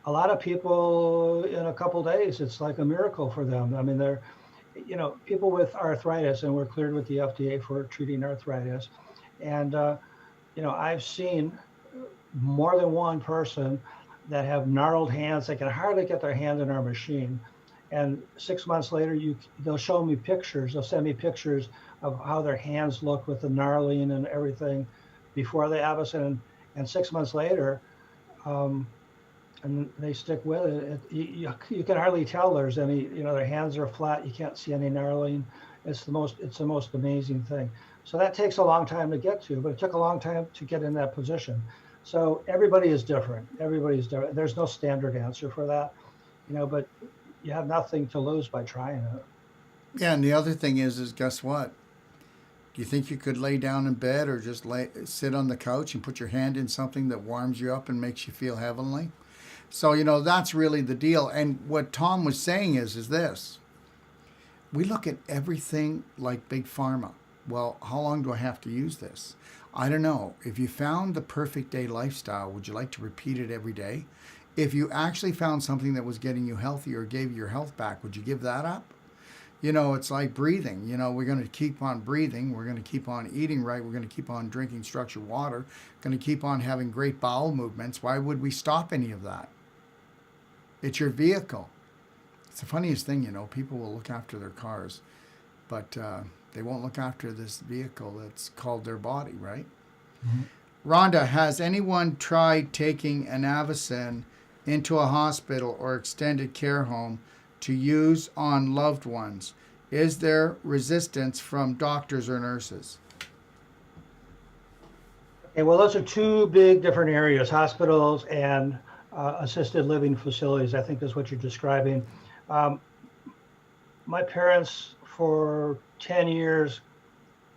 Speaker 2: a lot of people in a couple days, it's like a miracle for them. I mean, they're, people with arthritis, and we're cleared with the FDA for treating arthritis. And, I've seen more than one person that have gnarled hands. They can hardly get their hand in our machine. And 6 months later, they'll show me pictures. They'll send me pictures of how their hands look with the gnarling and everything before they have us. And 6 months later, um, and they stick with it. You can hardly tell there's any, their hands are flat. You can't see any gnarling. It's the most amazing thing. So that takes a long time to get to, but it took a long time to get in that position. So everybody is different. Everybody's different. There's no standard answer for that, but you have nothing to lose by trying it.
Speaker 1: Yeah, and the other thing is guess what? Do you think you could lay down in bed or just sit on the couch and put your hand in something that warms you up and makes you feel heavenly? So, that's really the deal. And what Tom was saying is this. We look at everything like big pharma. Well, how long do I have to use this? I don't know. If you found the perfect day lifestyle, would you like to repeat it every day? If you actually found something that was getting you healthy or gave you your health back, would you give that up? It's like breathing. We're going to keep on breathing. We're going to keep on eating right. We're going to keep on drinking structured water. Going to keep on having great bowel movements. Why would we stop any of that? It's your vehicle. It's the funniest thing, people will look after their cars, but they won't look after this vehicle that's called their body, right? Mm-hmm. Rhonda, has anyone tried taking an Avocado into a hospital or extended care home to use on loved ones? Is there resistance from doctors or nurses?
Speaker 2: Okay, well, those are two big different areas, hospitals and assisted living facilities, I think is what you're describing. My parents for 10 years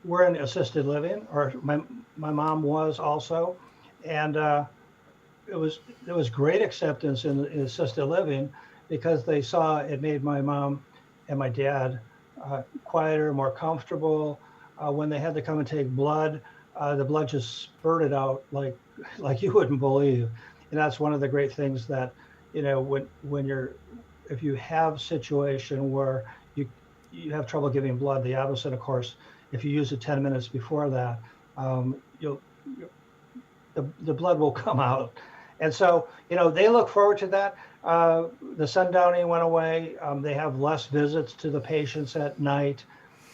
Speaker 2: were in assisted living, or my mom was also. And there was great acceptance in assisted living because they saw it made my mom and my dad quieter, more comfortable. When they had to come and take blood, the blood just spurted out like you wouldn't believe. And that's one of the great things that, if you have a situation where you have trouble giving blood, the opposite, of course, if you use it 10 minutes before that, the blood will come out. And so, they look forward to that. The sundowning went away. They have less visits to the patients at night.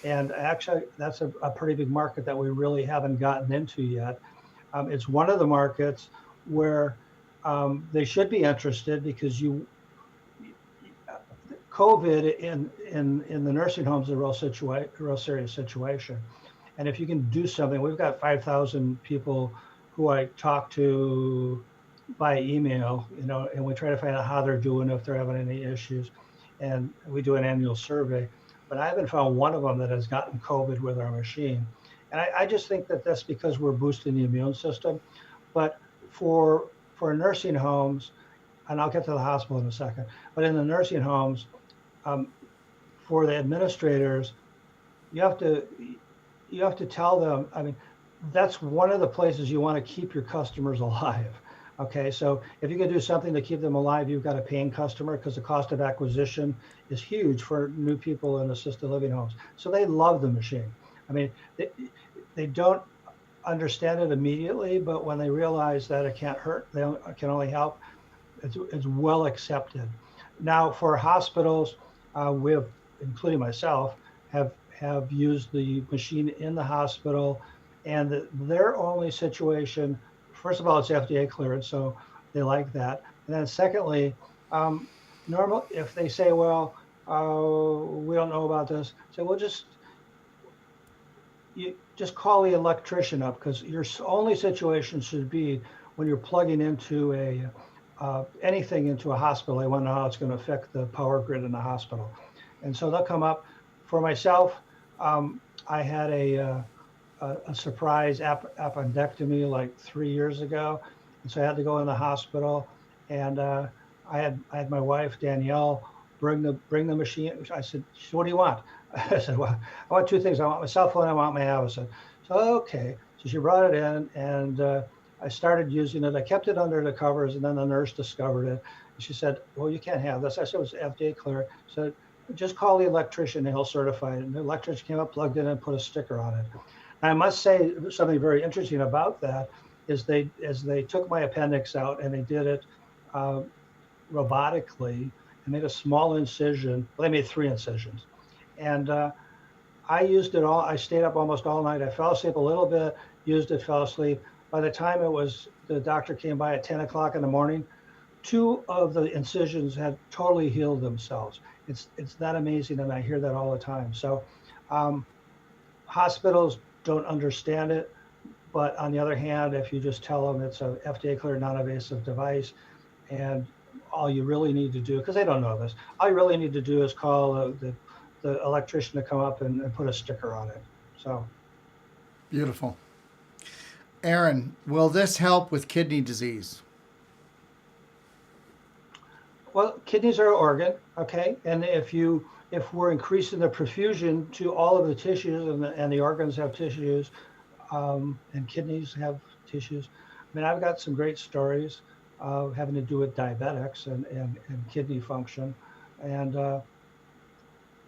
Speaker 2: And actually, that's a pretty big market that we really haven't gotten into yet. It's one of the markets where they should be interested because COVID in the nursing homes is a real serious situation. And if you can do something, we've got 5,000 people who I talk to by email, and we try to find out how they're doing, if they're having any issues. And we do an annual survey, but I haven't found one of them that has gotten COVID with our machine. And I just think that that's because we're boosting the immune system. But for nursing homes, and I'll get to the hospital in a second, but in the nursing homes, for the administrators, you have to tell them, I mean, that's one of the places you want to keep your customers alive. Okay, so if you can do something to keep them alive, you've got a paying customer because the cost of acquisition is huge for new people in assisted living homes. So they love the machine. I mean, they don't understand it immediately, but when they realize that it can't hurt, it can only help, it's well accepted. Now for hospitals, we have, including myself, have used the machine in the hospital, and their only situation, first of all, it's FDA cleared, so they like that. And then secondly, if they say, well, we don't know about this, so you just call the electrician up, because your only situation should be when you're plugging into anything into a hospital. They want to know how it's going to affect the power grid in the hospital. And so they'll come up. For myself, I had a surprise appendectomy like 3 years ago, and so I had to go in the hospital. And I had my wife Danielle bring the machine. I said, "So what do you want?" I said, well, I want two things. I want my cell phone. I want my Avocado. So, okay. So she brought it in, and I started using it. I kept it under the covers, and then the nurse discovered it. And she said, well, you can't have this. I said, it was FDA clear. So just call the electrician, and he'll certify it. And the electrician came up, plugged it in, and put a sticker on it. And I must say something very interesting about that is they took my appendix out, and they did it uh, robotically and made a small incision. Well, they made 3 incisions. And I used it all. I stayed up almost all night. I fell asleep a little bit, used it, fell asleep. By the time the doctor came by at 10 o'clock in the morning, 2 of the incisions had totally healed themselves. It's that amazing, and I hear that all the time. So hospitals don't understand it, but on the other hand, if you just tell them it's a FDA cleared non-invasive device, and all you really need to do, because they don't know this, all you really need to do is call the electrician to come up and put a sticker on it. So
Speaker 1: Beautiful. Aaron, will this help with kidney disease?
Speaker 2: well, kidneys are an organ, okay, and if we're increasing the perfusion to all of the tissues, and the organs have tissues, and kidneys have tissues. I mean, I've got some great stories having to do with diabetics and kidney function. And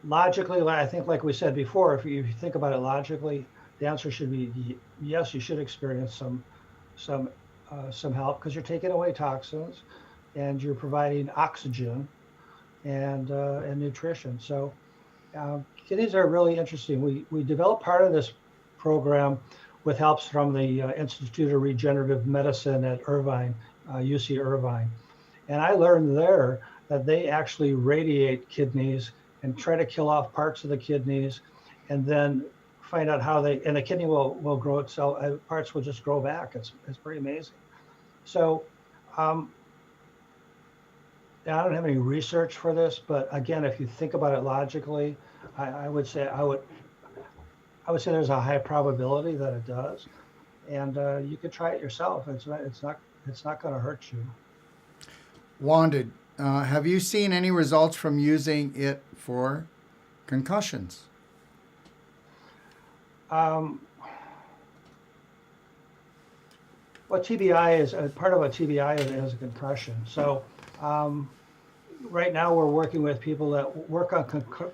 Speaker 2: logically, I think, like we said before, if you think about it logically, the answer should be yes, you should experience some help, because you're taking away toxins and you're providing oxygen and nutrition. So kidneys are really interesting. We developed part of this program with helps from the Institute of Regenerative Medicine at Irvine, UC Irvine. And I learned there that they actually radiate kidneys and try to kill off parts of the kidneys, and then find out how and the kidney will grow itself, parts will just grow back. It's pretty amazing. So I don't have any research for this, but again, if you think about it logically, I would say there's a high probability that it does, and you could try it yourself. It's not going to hurt you.
Speaker 1: Wanted, have you seen any results from using it for concussions?
Speaker 2: Well, TBI is part of a TBI is a concussion. So right now we're working with people that work on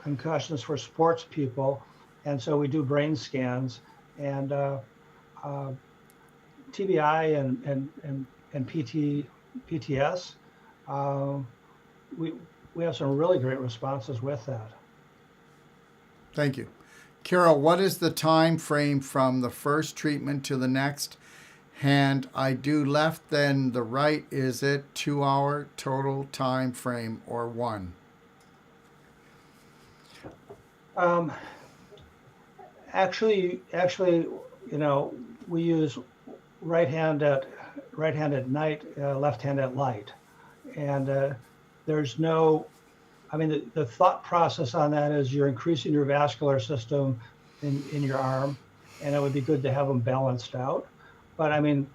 Speaker 2: concussions for sports people, and so we do brain scans, and TBI and PTS. We have some really great responses with that.
Speaker 1: Thank you. Carol, what is the time frame from the first treatment to the next? Hand I do left, then the right. Is it 2-hour total time frame or 1?
Speaker 2: Actually, we use right hand at night, left hand at light, and there's no. I mean, the thought process on that is you're increasing your vascular system in your arm, and it would be good to have them balanced out. But I mean,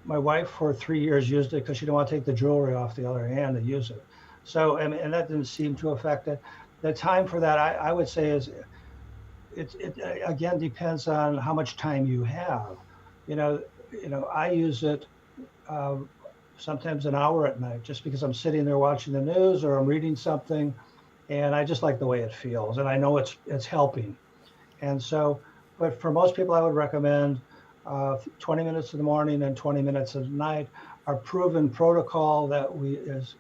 Speaker 2: my wife for 3 years used it because she didn't want to take the jewelry off the other hand to use it. So, and that didn't seem to affect it. The time for that, I would say, is it again depends on how much time you have. I use it sometimes an hour at night, just because I'm sitting there watching the news or I'm reading something, and I just like the way it feels, and I know it's helping. And so, but for most people, I would recommend 20 minutes in the morning and 20 minutes at night. Our proven protocol that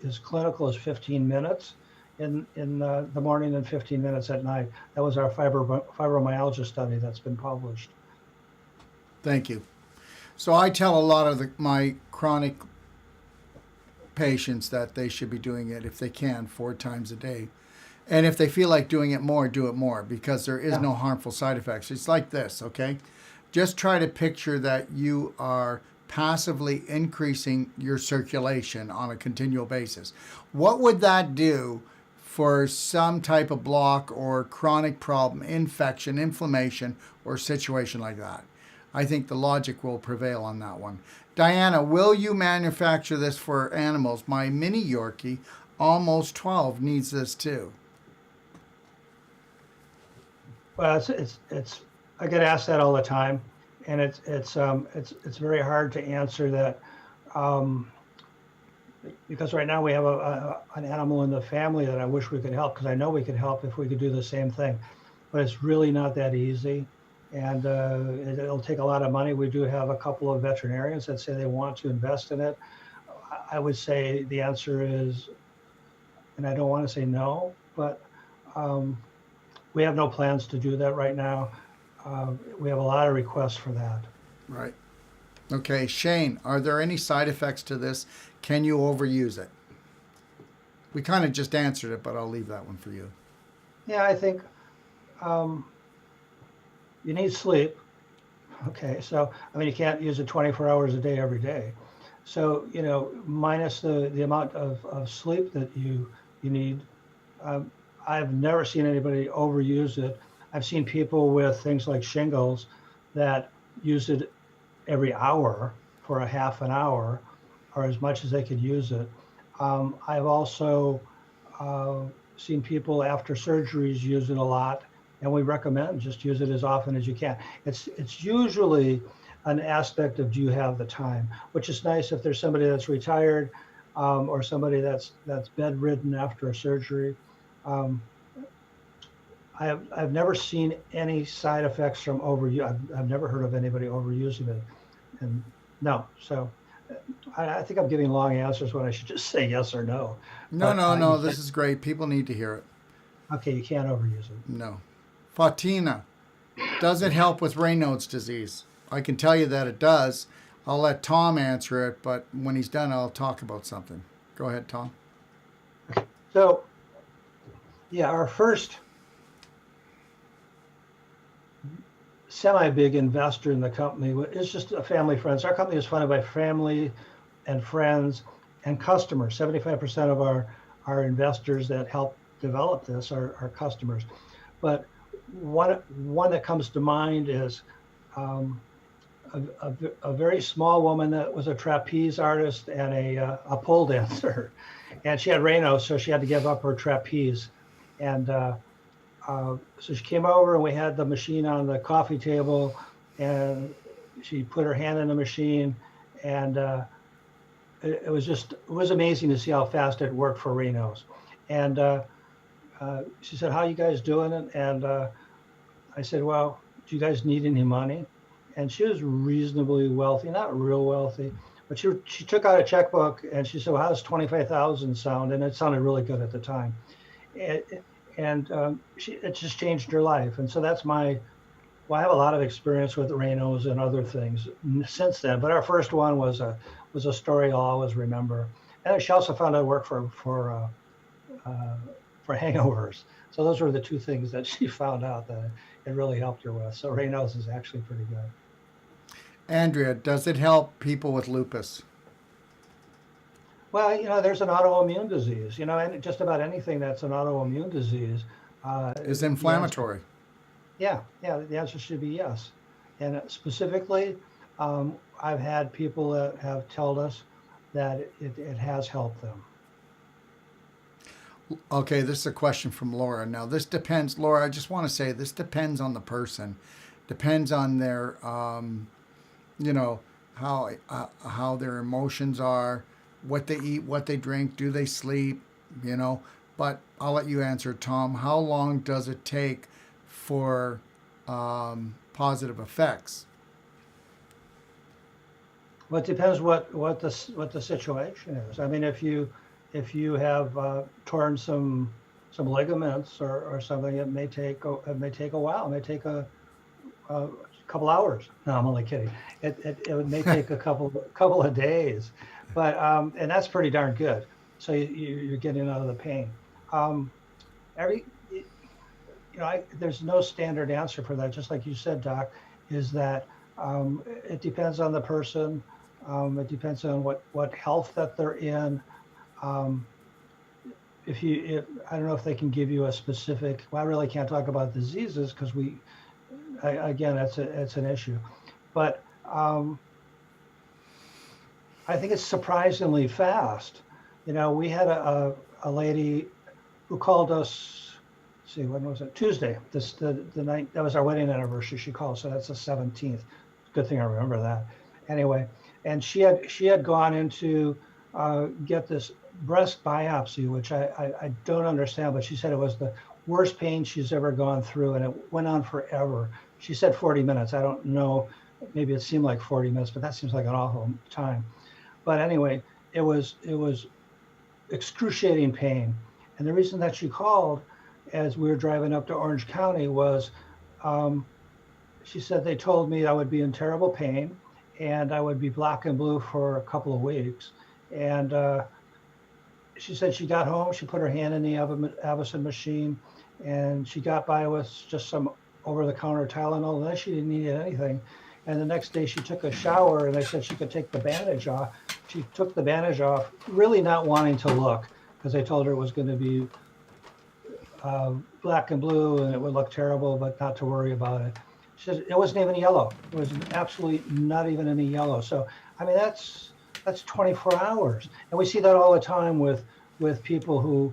Speaker 2: is clinical is 15 minutes in the morning and 15 minutes at night. That was our fibromyalgia study that's been published.
Speaker 1: Thank you. So I tell a lot of my chronic patients that they should be doing it if they can 4 times a day. And if they feel like doing it more, do it more, because there is no harmful side effects. It's like this, okay? Just try to picture that you are passively increasing your circulation on a continual basis. What would that do for some type of block or chronic problem, infection, inflammation, or situation like that? I think the logic will prevail on that one. Diana, will you manufacture this for animals? My mini Yorkie, almost 12, needs this too.
Speaker 2: Well, it's I get asked that all the time, and it's very hard to answer that, um, because right now we have an animal in the family that I wish we could help, because I know we could help if we could do the same thing, but it's really not that easy, and it'll take a lot of money. We do have a couple of veterinarians that say they want to invest in it. I would say the answer is, and I don't want to say no, but um, we have no plans to do that right now. We have a lot of requests for that.
Speaker 1: Right. Okay, Shane, are there any side effects to this? Can you overuse it? We kind of just answered it, but I'll leave that one for you.
Speaker 2: Yeah, I think um, you need sleep. Okay, so I mean, you can't use it 24 hours a day every day. So, minus the amount of sleep that you need, um, I've never seen anybody overuse it. I've seen people with things like shingles that use it every hour for a half an hour or as much as they could use it. I've also uh, seen people after surgeries use it a lot, and we recommend just use it as often as you can. It's usually an aspect of do you have the time, which is nice if there's somebody that's retired, or somebody that's bedridden after a surgery. Um, I've never seen any side effects from overuse. I've never heard of anybody overusing it, and no. So I think I'm giving long answers when I should just say yes or no.
Speaker 1: No,
Speaker 2: But
Speaker 1: no,
Speaker 2: you
Speaker 1: no.
Speaker 2: can't.
Speaker 1: This is great. People need to hear it.
Speaker 2: Okay, you can't overuse it.
Speaker 1: No. Fatina, does it help with Raynaud's disease? I can tell you that it does. I'll let Tom answer it, but when he's done, I'll talk about something. Go ahead, Tom.
Speaker 2: So yeah, our first semi-big investor in the company is just a family friends. Our company is funded by family and friends and customers. 75% of our investors that help develop this are customers. But one that comes to mind is um, a very small woman that was a trapeze artist and a pole dancer, and she had Raynaud's, so she had to give up her trapeze, and so she came over and we had the machine on the coffee table, and she put her hand in the machine, and it was amazing to see how fast it worked for Raynaud's, and she said, "How you guys doing it?" And I said, "Well, do you guys need any money?" And she was reasonably wealthy, not real wealthy, but she took out a checkbook and she said, "Well, how does 25,000 sound?" And it sounded really good at the time. And it just changed her life. And so that's well, I have a lot of experience with Raynaud's and other things since then. But our first one was a story I'll always remember. And she also found out work uh, for hangovers. So those were the two things that she found out that it really helped her with. So Raynaud's is actually pretty good.
Speaker 1: Andrea, does it help people with lupus?
Speaker 2: Well, there's an autoimmune disease, and just about anything that's an autoimmune disease,
Speaker 1: Is
Speaker 2: the answer,
Speaker 1: inflammatory?
Speaker 2: yeah, the answer should be yes. And specifically, I've had people that have told us that it has helped them.
Speaker 1: Okay, this is a question from Laura. Now, this depends, Laura, I just want to say this depends on the person, depends on their, you know, how their emotions are, what they eat, what they drink, do they sleep, you know. But I'll let you answer, Tom. How long does it take for positive effects?
Speaker 2: Well, it depends what the situation is. I mean, if you have torn some ligaments or something, it may take a while. It may take a couple hours. No, I'm only kidding. It may take a couple of days, but and that's pretty darn good. So you're getting out of the pain. Um, every there's no standard answer for that. Just like you said, Doc, is that it depends on the person. It depends on what health that they're in. Um, if I don't know if they can give you a specific. Well, I really can't talk about diseases because again, it's an issue. But I think it's surprisingly fast. We had a lady who called us see, when was it? Tuesday. The night that was our wedding anniversary. She called, so that's the 17th. Good thing I remember that. Anyway, and she had gone into get this breast biopsy, which I don't understand, but she said it was the worst pain she's ever gone through, and it went on forever. She said 40 minutes. I don't know. Maybe it seemed like 40 minutes, but that seems like an awful time. But anyway, it was excruciating pain. And the reason that she called as we were driving up to Orange County was um, she said they told me I would be in terrible pain and I would be black and blue for a couple of weeks. And she said she got home, she put her hand in the Avocado machine, and she got by with just some over-the-counter Tylenol, and then she didn't need anything. And the next day she took a shower, and they said she could take the bandage off. She took the bandage off, really not wanting to look, because they told her it was going to be black and blue, and it would look terrible, but not to worry about it. She said it wasn't even yellow. It was absolutely not even any yellow. So, I mean, that's 24 hours. And we see that all the time with people who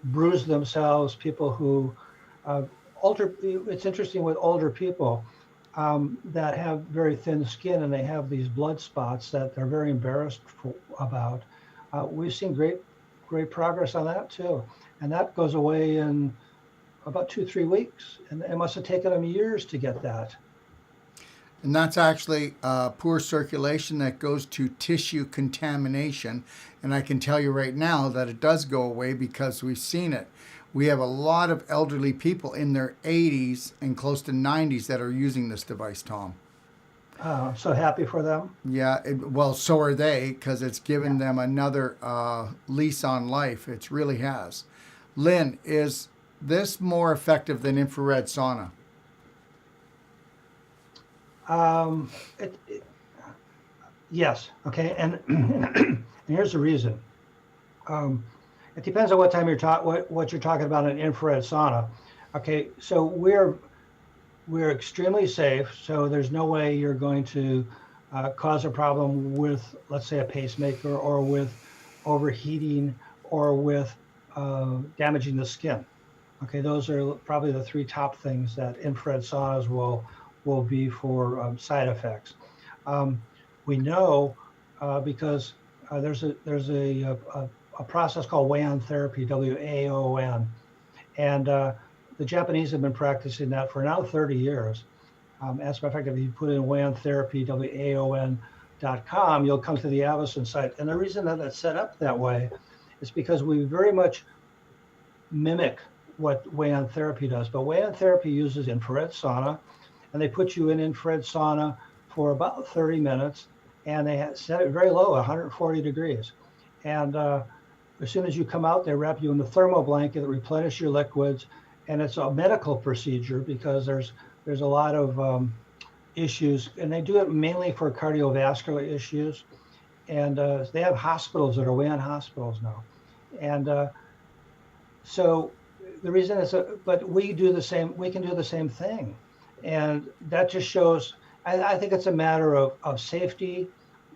Speaker 2: bruise themselves, people who it's interesting with older people that have very thin skin and they have these blood spots that they're very embarrassed about. We've seen great progress on that too. And that goes away in about 2-3 weeks. And it must have taken them years to get that.
Speaker 1: And that's actually poor circulation that goes to tissue contamination. And I can tell you right now that it does go away because we've seen it. We have a lot of elderly people in their 80s and close to 90s that are using this device, Tom.
Speaker 2: So happy for them.
Speaker 1: Yeah, well, so are they, because it's given them another lease on life. It really has. Lynn, is this more effective than infrared sauna?
Speaker 2: Yes. Okay. And here's the reason. It depends on what time what you're talking about in infrared sauna. Okay. So we're extremely safe. So there's no way you're going to cause a problem with, let's say, a pacemaker or with overheating or with damaging the skin. Okay. Those are probably the 3 top things that infrared saunas will be for side effects. We know because there's a process called WAN therapy, WAON, and the Japanese have been practicing that for now 30 years. As a matter of fact, if you put in WAN therapy, WAON.com, you'll come to the Avocado site. And the reason that it's set up that way is because we very much mimic what WAN therapy does. But WAN therapy uses infrared sauna, and they put you in infrared sauna for about 30 minutes, and they set it very low, 140 degrees. And as soon as you come out, they wrap you in the thermal blanket that replenish your liquids, and it's a medical procedure because there's a lot of issues, and they do it mainly for cardiovascular issues. And they have hospitals that are WAN hospitals now. And so the reason is, but we do the same. We can do the same thing. And that just shows, I think it's a matter of safety.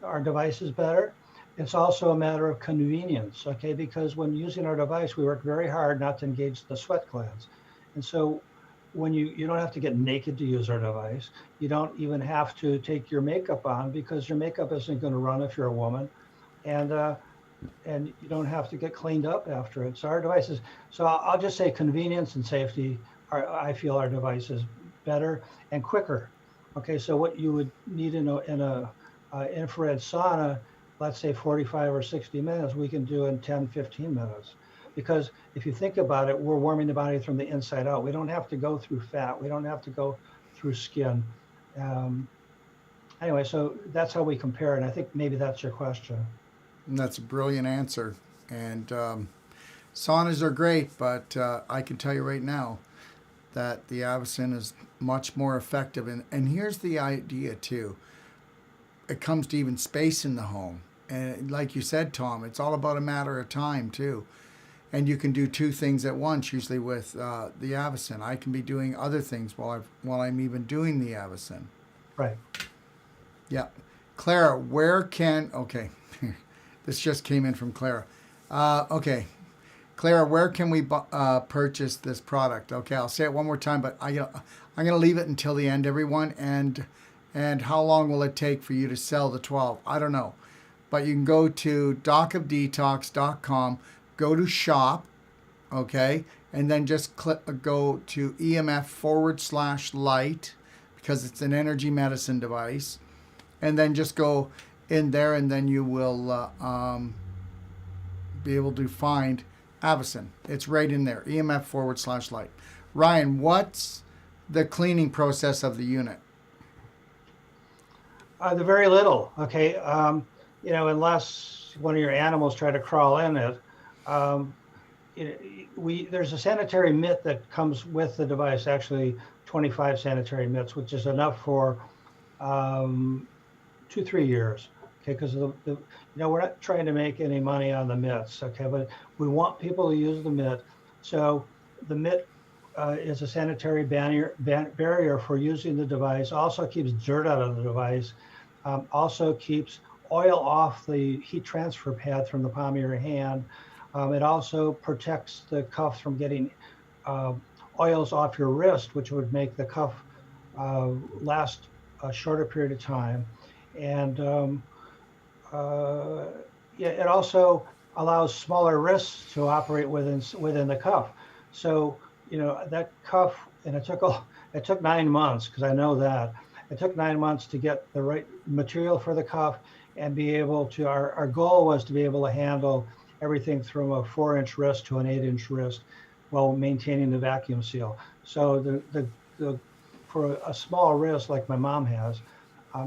Speaker 2: Our device is better. It's also a matter of convenience, okay? Because when using our device, we work very hard not to engage the sweat glands. And so when you don't have to get naked to use our device, you don't even have to take your makeup on because your makeup isn't going to run if you're a woman. And you don't have to get cleaned up after it. So our devices, so I'll just say convenience and safety, I feel our device is better and quicker. Okay, so what you would need in a infrared sauna, let's say 45 or 60 minutes, we can do in 10, 15 minutes. Because if you think about it, we're warming the body from the inside out. We don't have to go through fat. We don't have to go through skin. Anyway, so that's how we compare, and I think maybe that's your question.
Speaker 1: And that's a brilliant answer. And saunas are great, but I can tell you right now that the Avocado is much more effective. And here's the idea, too. It comes to even space in the home. And like you said, Tom, it's all about a matter of time, too. And you can do 2 things at once, usually with the Avocado. I can be doing other things while I'm even doing the Avocado.
Speaker 2: Right.
Speaker 1: Yeah. Clara, where can... Okay. This just came in from Clara. Okay. Clara, where can we purchase this product? Okay, I'll say it one more time, but I'm going to leave it until the end, everyone. And how long will it take for you to sell the 12? I don't know. But you can go to docofdetox.com, go to shop, okay, and then just go to EMF /light because it's an energy medicine device. And then just go in there, and then you will be able to find Avocin. It's right in there, EMF /light. Ryan, what's the cleaning process of the unit?
Speaker 2: The very little, okay. Unless one of your animals try to crawl in it, there's a sanitary mitt that comes with the device. Actually, 25 sanitary mitts, which is enough for 2-3 years. Okay, because we're not trying to make any money on the mitts. Okay, but we want people to use the mitt. So the mitt is a sanitary barrier for using the device. Also keeps dirt out of the device. Also keeps oil off the heat transfer pad from the palm of your hand. It also protects the cuff from getting oils off your wrist, which would make the cuff last a shorter period of time. And it also allows smaller wrists to operate within the cuff. So that cuff, and it took 9 months, because I know that. It took 9 months to get the right material for the cuff and be able to, our goal was to be able to handle everything from a 4-inch wrist to an 8-inch wrist while maintaining the vacuum seal. So for a small wrist like my mom has,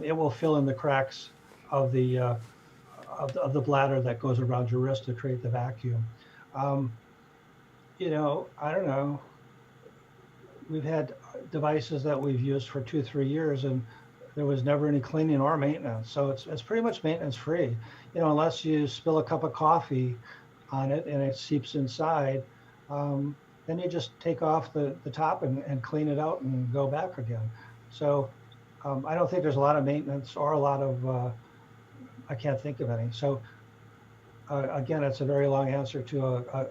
Speaker 2: it will fill in the cracks of the bladder that goes around your wrist to create the vacuum. I don't know. We've had devices that we've used for 2-3 years, and there was never any cleaning or maintenance. So it's pretty much maintenance free, unless you spill a cup of coffee on it and it seeps inside. Then you just take off the top and clean it out and go back again. So I don't think there's a lot of maintenance or a lot of, I can't think of any. So again, it's a very long answer to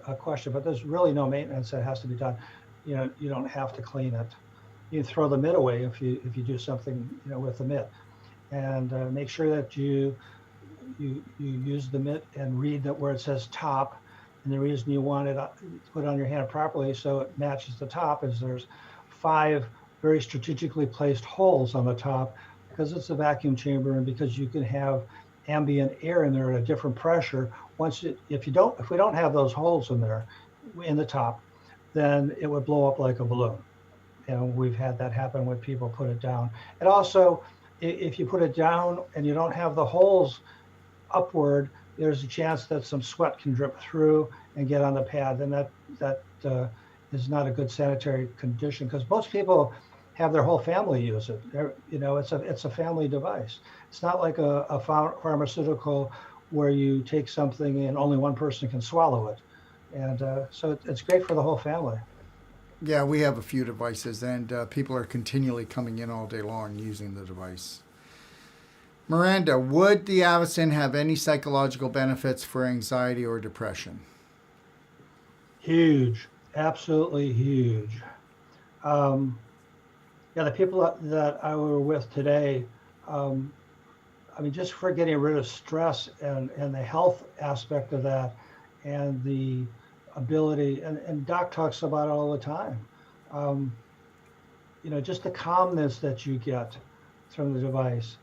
Speaker 2: a question, but there's really no maintenance that has to be done. You don't have to clean it. You can throw the mitt away if you do something with the mitt, and make sure that you use the mitt and read that where it says top. And the reason you want it put on your hand properly so it matches the top is there's 5 very strategically placed holes on the top, because it's a vacuum chamber and because you can have ambient air in there at a different pressure. If we don't have those holes in there in the top, then it would blow up like a balloon. And we've had that happen when people put it down. And also, if you put it down and you don't have the holes upward, there's a chance that some sweat can drip through and get on the pad. And that is not a good sanitary condition, because most people have their whole family use it. It's a family device. It's not like a pharmaceutical where you take something and only one person can swallow it. And so it's great for the whole family.
Speaker 1: Yeah, we have a few devices, and people are continually coming in all day long using the device. Miranda, would the Avocin have any psychological benefits for anxiety or depression?
Speaker 2: Huge, absolutely huge. The people that I were with today, just for getting rid of stress and the health aspect of that, and the ability, and Doc talks about it all the time, just the calmness that you get from the device.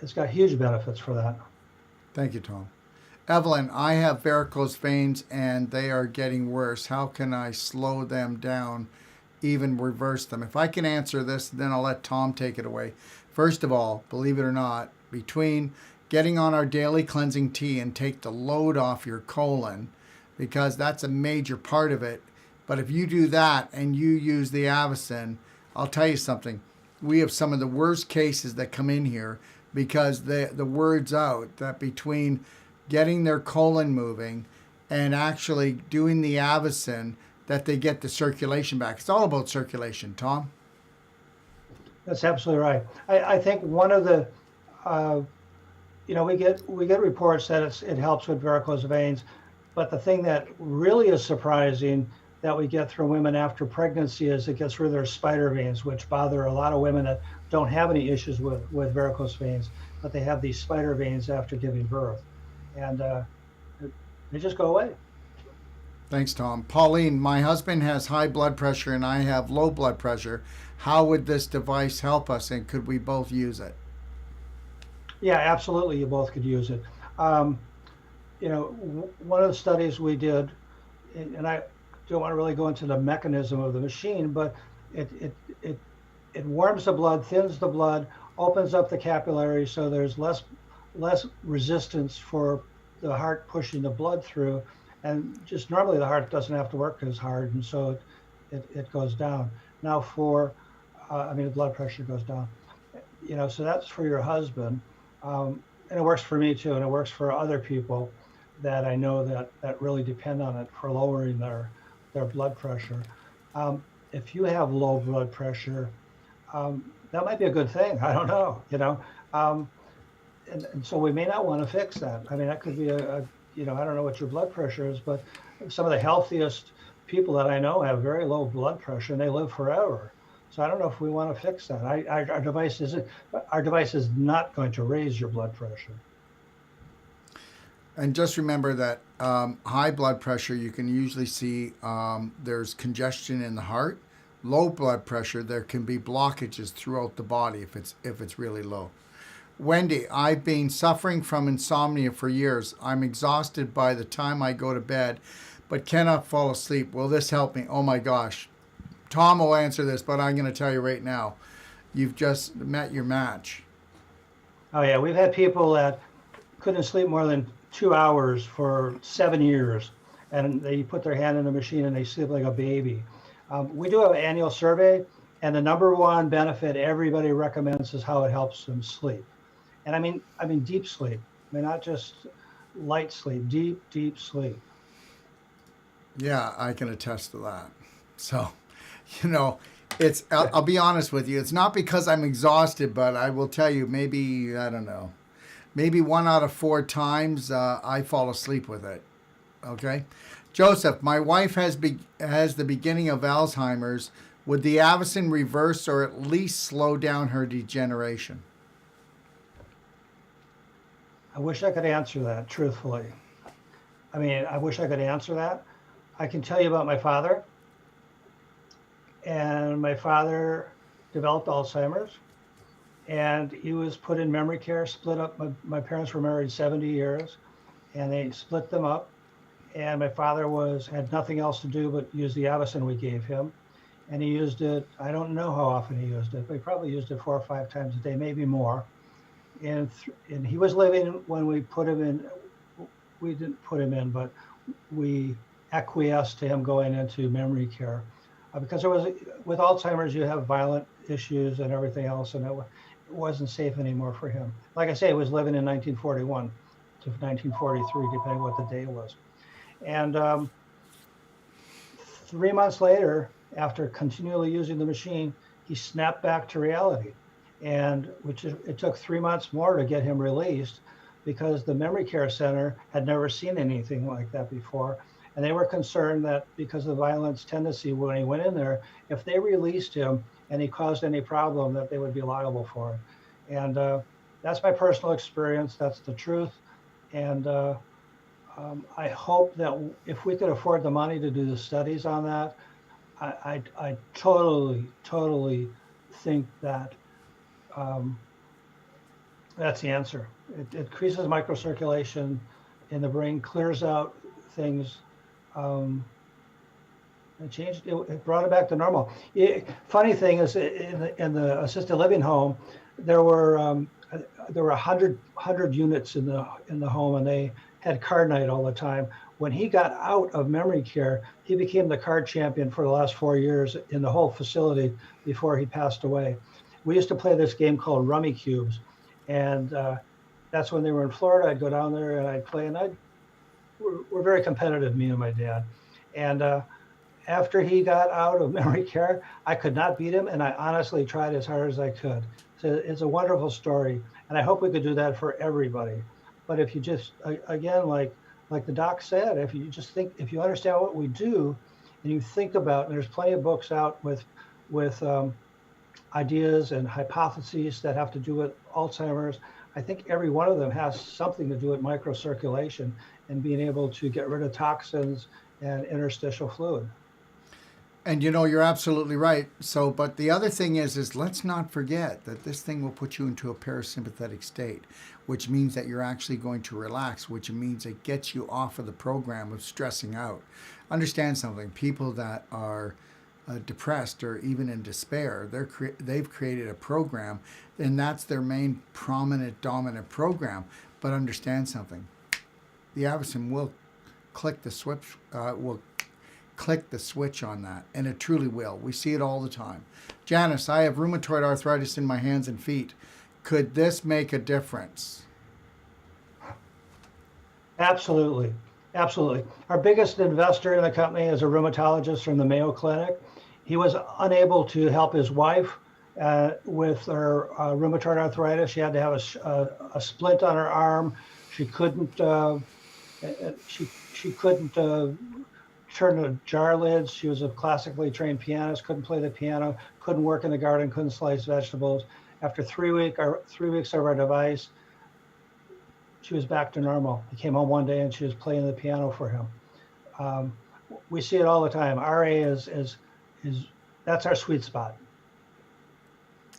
Speaker 2: It's got huge benefits for that.
Speaker 1: Thank you, Tom. Evelyn, I have varicose veins and they are getting worse. How can I slow them down, even reverse them? If I can answer this, then I'll let Tom take it away. First of all, believe it or not, between getting on our daily cleansing tea and take the load off your colon, because that's a major part of it. But if you do that and you use the Avocin, I'll tell you something. We have some of the worst cases that come in here because the word's out that between getting their colon moving and actually doing the Avocin, that they get the circulation back. It's all about circulation. Tom?
Speaker 2: That's absolutely right. I think one of the, we get reports that it helps with varicose veins. But the thing that really is surprising that we get through women after pregnancy is it gets rid of their spider veins, which bother a lot of women that don't have any issues with varicose veins, but they have these spider veins after giving birth. And they just go away.
Speaker 1: Thanks, Tom. Pauline, my husband has high blood pressure and I have low blood pressure. How would this device help us, and could we both use it?
Speaker 2: Yeah, absolutely. You both could use it. Um, one of the studies we did, and I don't want to really go into the mechanism of the machine, but it it it, it warms the blood, thins the blood, opens up the capillaries, so there's less resistance for the heart pushing the blood through, and just normally the heart doesn't have to work as hard, and so it goes down. Now the blood pressure goes down. So that's for your husband, and it works for me too, and it works for other people that I know that really depend on it for lowering their blood pressure. If you have low blood pressure, that might be a good thing. I don't know. And so we may not want to fix that. I mean, that could be I don't know what your blood pressure is, but some of the healthiest people that I know have very low blood pressure and they live forever. So I don't know if we want to fix that. Our device is not going to raise your blood pressure.
Speaker 1: And just remember that high blood pressure, you can usually see there's congestion in the heart. Low blood pressure, there can be blockages throughout the body if it's really low. Wendy, I've been suffering from insomnia for years. I'm exhausted by the time I go to bed, but cannot fall asleep. Will this help me? Oh my gosh. Tom will answer this, but I'm going to tell you right now, you've just met your match.
Speaker 2: Oh yeah, we've had people that couldn't sleep more than 2 hours for 7 years, and they put their hand in the machine and they sleep like a baby. We do have an annual survey, and the number one benefit everybody recommends is how it helps them sleep. And I mean deep sleep. I mean, not just light sleep, deep sleep.
Speaker 1: Yeah, I can attest to that. So, I'll be honest with you. It's not because I'm exhausted, but I will tell you, maybe, I don't know, maybe 1 out of 4 times I fall asleep with it. Okay. Joseph, my wife has the beginning of Alzheimer's. Would the Avocin reverse or at least slow down her degeneration?
Speaker 2: I wish I could answer that truthfully. I wish I could answer that. I can tell you about my father. And my father developed Alzheimer's, and he was put in memory care, split up. My parents were married 70 years, and they split them up. And my father had nothing else to do but use the Avocin we gave him. And he used it, I don't know how often he used it, but he probably used it 4 or 5 times a day, maybe more. And he was living when we put him in. We didn't put him in, but we acquiesced to him going into memory care, because with Alzheimer's you have violent issues and everything else, and it wasn't safe anymore for him. Like I say, he was living in 1941 to 1943, depending what the day was. And 3 months later, after continually using the machine, he snapped back to reality. And it took 3 months more to get him released, because the memory care center had never seen anything like that before. And they were concerned that because of the violence tendency when he went in there, if they released him and he caused any problem, that they would be liable for it. And that's my personal experience. That's the truth. And I hope that if we could afford the money to do the studies on that, I totally think that that's the answer. It increases microcirculation in the brain, clears out things. It brought it back to normal. Funny thing is, in the assisted living home, there were 100 units in the home, and they had card night all the time. When he got out of memory care, he became the card champion for the last 4 years in the whole facility before he passed away. We used to play this game called Rummy Cubes, and that's when they were in Florida. I'd go down there and I'd play, and we're very competitive, me and my dad. And after he got out of memory care, I could not beat him, and I honestly tried as hard as I could. So it's a wonderful story, and I hope we could do that for everybody. But if you just, again, like like the doc said, if you just think, if you understand what we do, and you think about, and there's plenty of books out with ideas and hypotheses that have to do with Alzheimer's. I think every one of them has something to do with microcirculation and being able to get rid of toxins and interstitial fluid.
Speaker 1: And you know, you're absolutely right. So, but the other thing is let's not forget that this thing will put you into a parasympathetic state, which means that you're actually going to relax, which means it gets you off of the program of stressing out. Understand something: people that are depressed or even in despair, they've created a program, and that's their main prominent, dominant program. But understand something: the Avocado will click the switch. Will click the switch on that, and it truly will. We see it all the time. Janice, I have rheumatoid arthritis in my hands and feet. Could this make a difference?
Speaker 2: Absolutely. Absolutely. Our biggest investor in the company is a rheumatologist from the Mayo Clinic. He was unable to help his wife with her rheumatoid arthritis. She had to have a splint on her arm. She couldn't she couldn't turn the jar lids. She was a classically trained pianist, couldn't play the piano, couldn't work in the garden, couldn't slice vegetables. After 3 weeks of our device, she was back to normal. He came home one day and she was playing the piano for him. We see it all the time. RA is that's our sweet spot.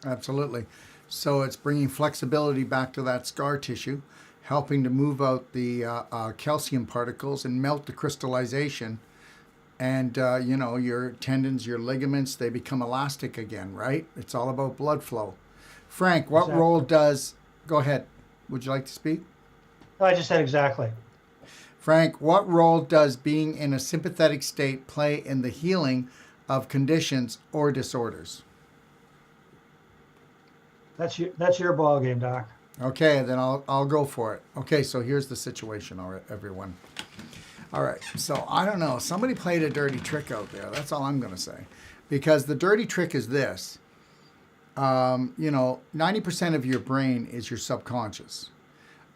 Speaker 1: Absolutely. So it's bringing flexibility back to that scar tissue, helping to move out the calcium particles and melt the crystallization. And, you know, your tendons, your ligaments, they become elastic again, right? It's all about blood flow. Frank, what
Speaker 2: Exactly.
Speaker 1: role does... Go ahead. Would you like to speak?
Speaker 2: No, I just said exactly.
Speaker 1: Frank, what role does being in a sympathetic state play in the healing of conditions or disorders?
Speaker 2: That's your ball game, Doc.
Speaker 1: Okay, then I'll go for it. Okay, so here's the situation, all right, everyone. All right, so I don't know. Somebody played a dirty trick out there. That's all I'm going to say. Because the dirty trick is this. You know, 90% of your brain is your subconscious.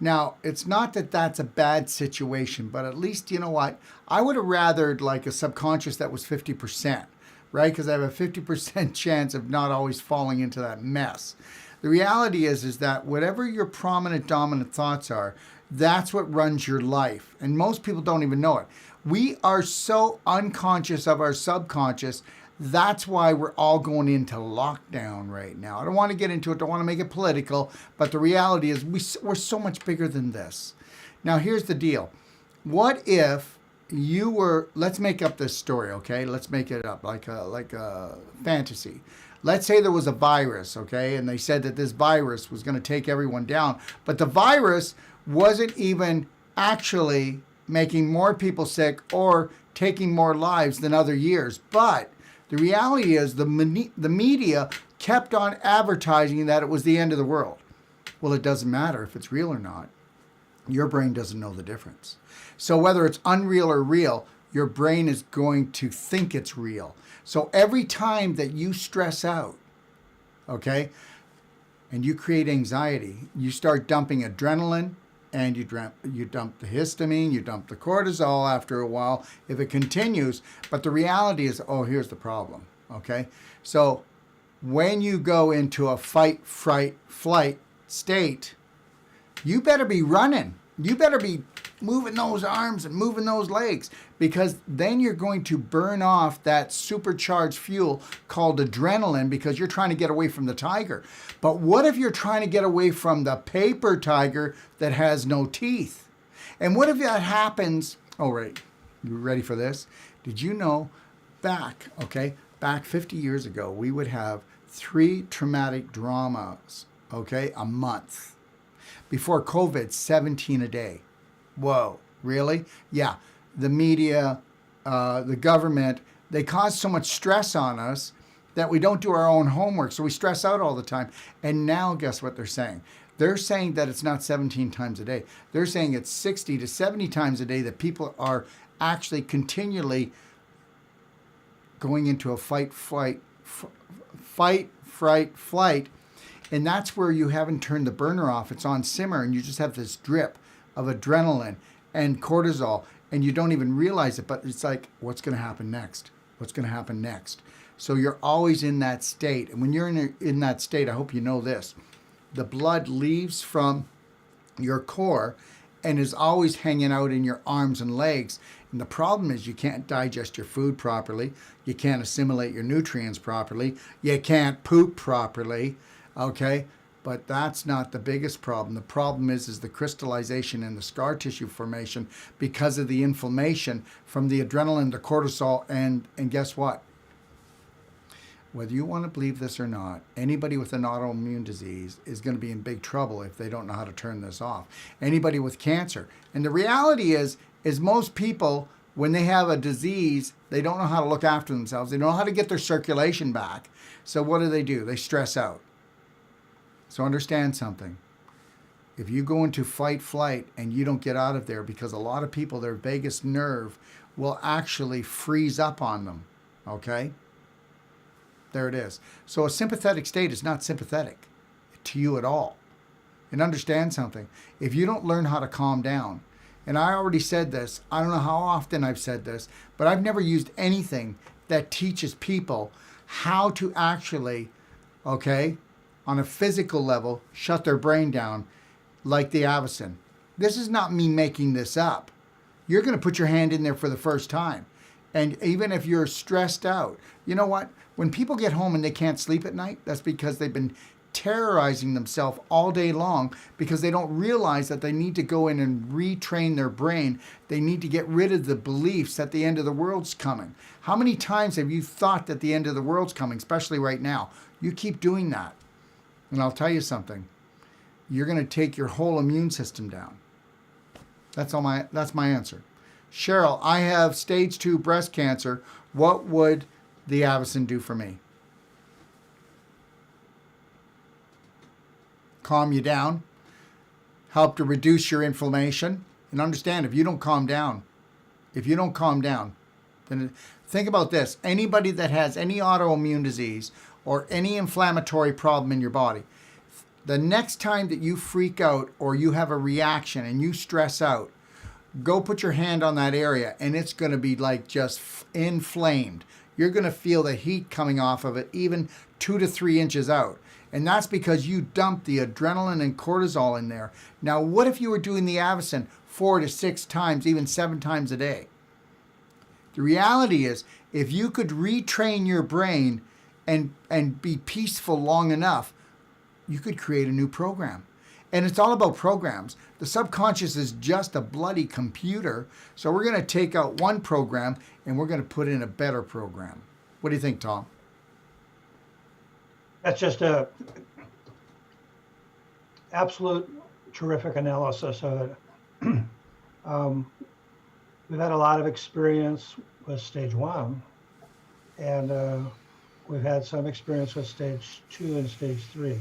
Speaker 1: Now, it's not that that's a bad situation, but at least, you know what? I would have rathered like a subconscious that was 50%, right? Because I have a 50% chance of not always falling into that mess. The reality is that whatever your prominent, dominant thoughts are, that's what runs your life. And most people don't even know it. We are so unconscious of our subconscious. That's why we're all going into lockdown right now. I don't want to get into it. Don't want to make it political. But the reality is we're so much bigger than this. Now, here's the deal. What if you were, let's make up this story, okay? Let's make it up like a fantasy. Let's say there was a virus, okay? And they said that this virus was going to take everyone down. But the virus wasn't even actually making more people sick or taking more lives than other years. But the reality is the media kept on advertising that it was the end of the world. Well, it doesn't matter if it's real or not. Your brain doesn't know the difference. So whether it's unreal or real, your brain is going to think it's real. So every time that you stress out, okay, and you create anxiety, you start dumping adrenaline, and you dump the histamine, you dump the cortisol after a while, if it continues. But the reality is, oh, here's the problem, okay? So when you go into a fight, fright, flight state, you better be running. You better be moving those arms and moving those legs, because then you're going to burn off that supercharged fuel called adrenaline because you're trying to get away from the tiger. But what if you're trying to get away from the paper tiger that has no teeth? And what if that happens? Oh, right. You ready for this? Did you know back 50 years ago, we would have 3 traumatic dramas, okay, a month. Before COVID, 17 a day. Whoa, really? Yeah, the media, the government, they cause so much stress on us that we don't do our own homework, so we stress out all the time. And now guess what they're saying? They're saying that it's not 17 times a day. They're saying it's 60 to 70 times a day that people are actually continually going into a fight, fright, flight. And that's where you haven't turned the burner off. It's on simmer, and you just have this drip of adrenaline. and cortisol, and you don't even realize it, but it's like, what's going to happen next? What's going to happen next? So you're always in that state. And when you're in that state, I hope you know this, the blood leaves from your core and is always hanging out in your arms and legs. And the problem is you can't digest your food properly. You can't assimilate your nutrients properly. You can't poop properly. Okay? But that's not the biggest problem. The problem is the crystallization and the scar tissue formation because of the inflammation from the adrenaline, the cortisol, and guess what? Whether you want to believe this or not, anybody with an autoimmune disease is going to be in big trouble if they don't know how to turn this off. Anybody with cancer. And the reality is most people, when they have a disease, they don't know how to look after themselves. They don't know how to get their circulation back. So what do? They stress out. So understand something. If you go into fight, flight, and you don't get out of there, because a lot of people, their vagus nerve will actually freeze up on them. Okay? There it is. So a sympathetic state is not sympathetic to you at all. And understand something. If you don't learn how to calm down, and I already said this, I don't know how often I've said this, but I've never used anything that teaches people how to actually, okay, on a physical level, shut their brain down like the Avocado. This is not me making this up. You're going to put your hand in there for the first time. And even if you're stressed out, you know what? When people get home and they can't sleep at night, that's because they've been terrorizing themselves all day long because they don't realize that they need to go in and retrain their brain. They need to get rid of the beliefs that the end of the world's coming. How many times have you thought that the end of the world's coming, especially right now? You keep doing that. And I'll tell you something. You're going to take your whole immune system down. That's my answer. Cheryl, I have stage 2 breast cancer. What would the Avocado do for me? Calm you down, help to reduce your inflammation. And understand, if you don't calm down, then think about this. Anybody that has any autoimmune disease or any inflammatory problem in your body, the next time that you freak out or you have a reaction and you stress out, go put your hand on that area and it's going to be like just inflamed. You're going to feel the heat coming off of it even 2 to 3 inches out. And that's because you dumped the adrenaline and cortisol in there. Now, what if you were doing the Avocado 4 to 6 times, even 7 times a day? The reality is, if you could retrain your brain and be peaceful long enough, you could create a new program. And it's all about programs. The subconscious is just a bloody computer. So we're going to take out one program and we're going to put in a better program. What do you think, Tom?
Speaker 2: That's just a absolute terrific analysis of it. We've had a lot of experience with stage 1, and we've had some experience with stage 2 and stage 3.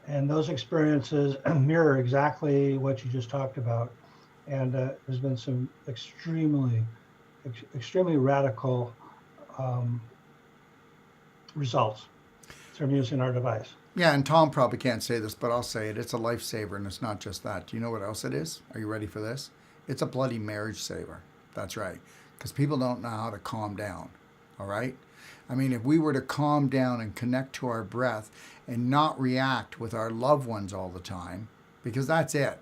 Speaker 2: And those experiences mirror exactly what you just talked about. And there's been some extremely radical results from using our device.
Speaker 1: Yeah, and Tom probably can't say this, but I'll say it. It's a lifesaver, and it's not just that. Do you know what else it is? Are you ready for this? It's a bloody marriage saver. That's right. Because people don't know how to calm down. All right? I mean, if we were to calm down and connect to our breath and not react with our loved ones all the time, because that's it.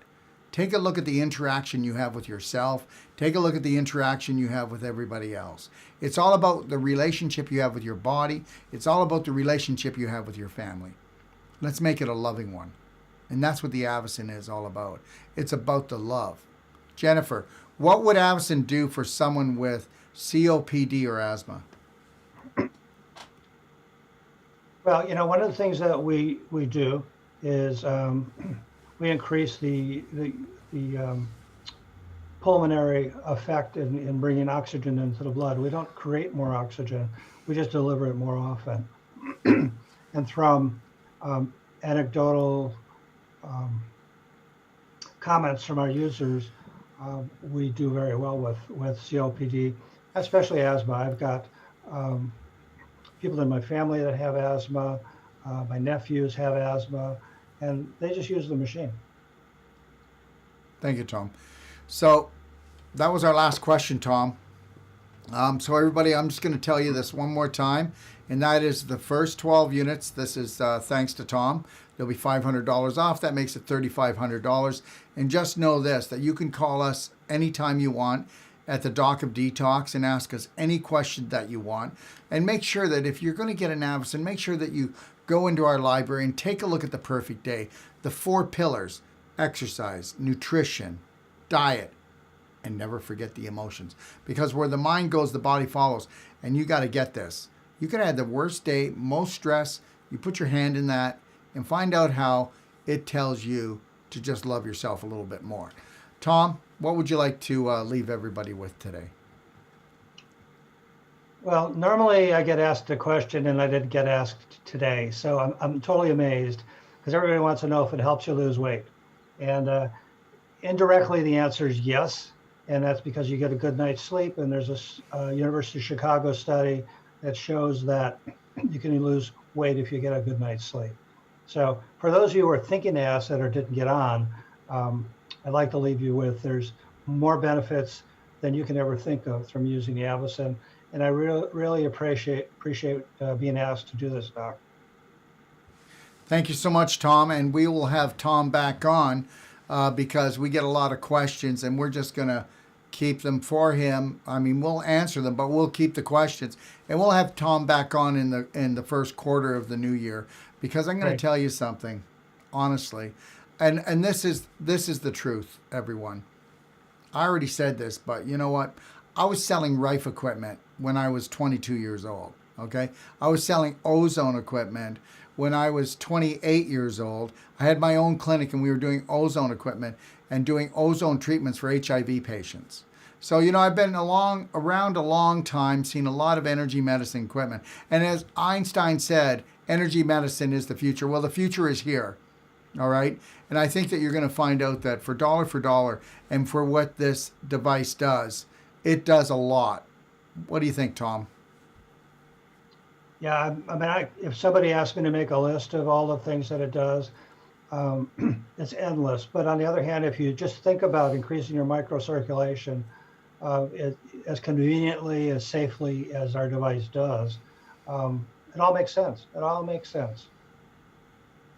Speaker 1: Take a look at the interaction you have with yourself. Take a look at the interaction you have with everybody else. It's all about the relationship you have with your body. It's all about the relationship you have with your family. Let's make it a loving one. And that's what the Avocado is all about. It's about the love. Jennifer, what would Avocado do for someone with COPD or asthma?
Speaker 2: Well, you know, one of the things that we do is we increase the pulmonary effect in bringing oxygen into the blood. We don't create more oxygen. We just deliver it more often. And from anecdotal comments from our users, we do very well with COPD, especially asthma. I've got people in my family that have asthma. My nephews have asthma, and they just use the machine.
Speaker 1: Thank you, Tom. So that was our last question, Tom. So everybody, I'm just going to tell you this one more time, and that is the first 12 units. This is thanks to Tom. There'll be $500 off. That makes it $3,500. And just know this, that you can call us anytime you want at the Doc of Detox and ask us any question that you want. And make sure that if you're going to get an Avocin, make sure that you go into our library and take a look at the perfect day. The 4 pillars: exercise, nutrition, diet, and never forget the emotions. Because where the mind goes, the body follows. And you got to get this. You could have the worst day, most stress. You put your hand in that and find out how it tells you to just love yourself a little bit more. Tom, what would you like to leave everybody with today?
Speaker 2: Well, normally I get asked a question and I didn't get asked today. So I'm totally amazed because everybody wants to know if it helps you lose weight. And indirectly, the answer is yes. And that's because you get a good night's sleep. And there's a University of Chicago study that shows that you can lose weight if you get a good night's sleep. So for those of you who are thinking to ask that or didn't get on, I'd like to leave you with there's more benefits than you can ever think of from using the Avocin. And I really appreciate being asked to do this, Doc.
Speaker 1: Thank you so much, Tom. And we will have Tom back on because we get a lot of questions and we're just going to keep them for him. I mean, we'll answer them, but we'll keep the questions. And we'll have Tom back on in the first quarter of the new year because I'm going to tell you something, honestly. And this is the truth, everyone. I already said this, but you know what? I was selling Rife equipment when I was 22 years old, okay? I was selling ozone equipment when I was 28 years old. I had my own clinic and we were doing ozone equipment and doing ozone treatments for HIV patients. So, you know, I've been around a long time, seen a lot of energy medicine equipment. And as Einstein said, energy medicine is the future. Well, the future is here, all right? And I think that you're going to find out that for dollar and for what this device does, it does a lot. What do you think, Tom?
Speaker 2: Yeah, I mean, if somebody asked me to make a list of all the things that it does, it's endless. But on the other hand, if you just think about increasing your microcirculation as conveniently, as safely as our device does, it all makes sense. It all makes sense.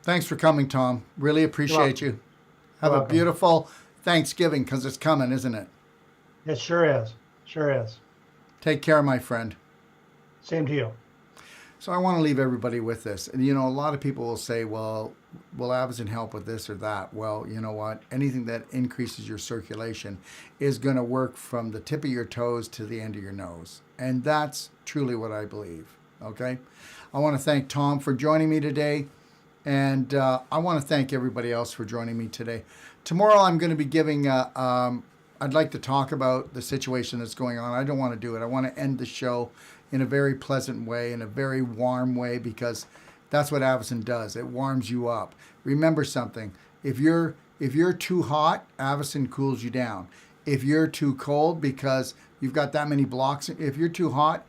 Speaker 1: Thanks for coming, Tom. Really appreciate you. Have a beautiful Thanksgiving because it's coming, isn't it?
Speaker 2: It sure is. Sure is.
Speaker 1: Take care, my friend.
Speaker 2: Same to you.
Speaker 1: So I want to leave everybody with this. And, you know, a lot of people will say, well, will Avocin help with this or that? Well, you know what? Anything that increases your circulation is going to work from the tip of your toes to the end of your nose. And that's truly what I believe. Okay? I want to thank Tom for joining me today. And I want to thank everybody else for joining me today. Tomorrow I'm going to be giving I'd like to talk about the situation that's going on. I don't want to do it. I want to end the show in a very pleasant way, in a very warm way, because that's what Avocin does. It warms you up. Remember something. If you're too hot, Avocin cools you down. If you're too cold because you've got that many blocks, if you're too hot,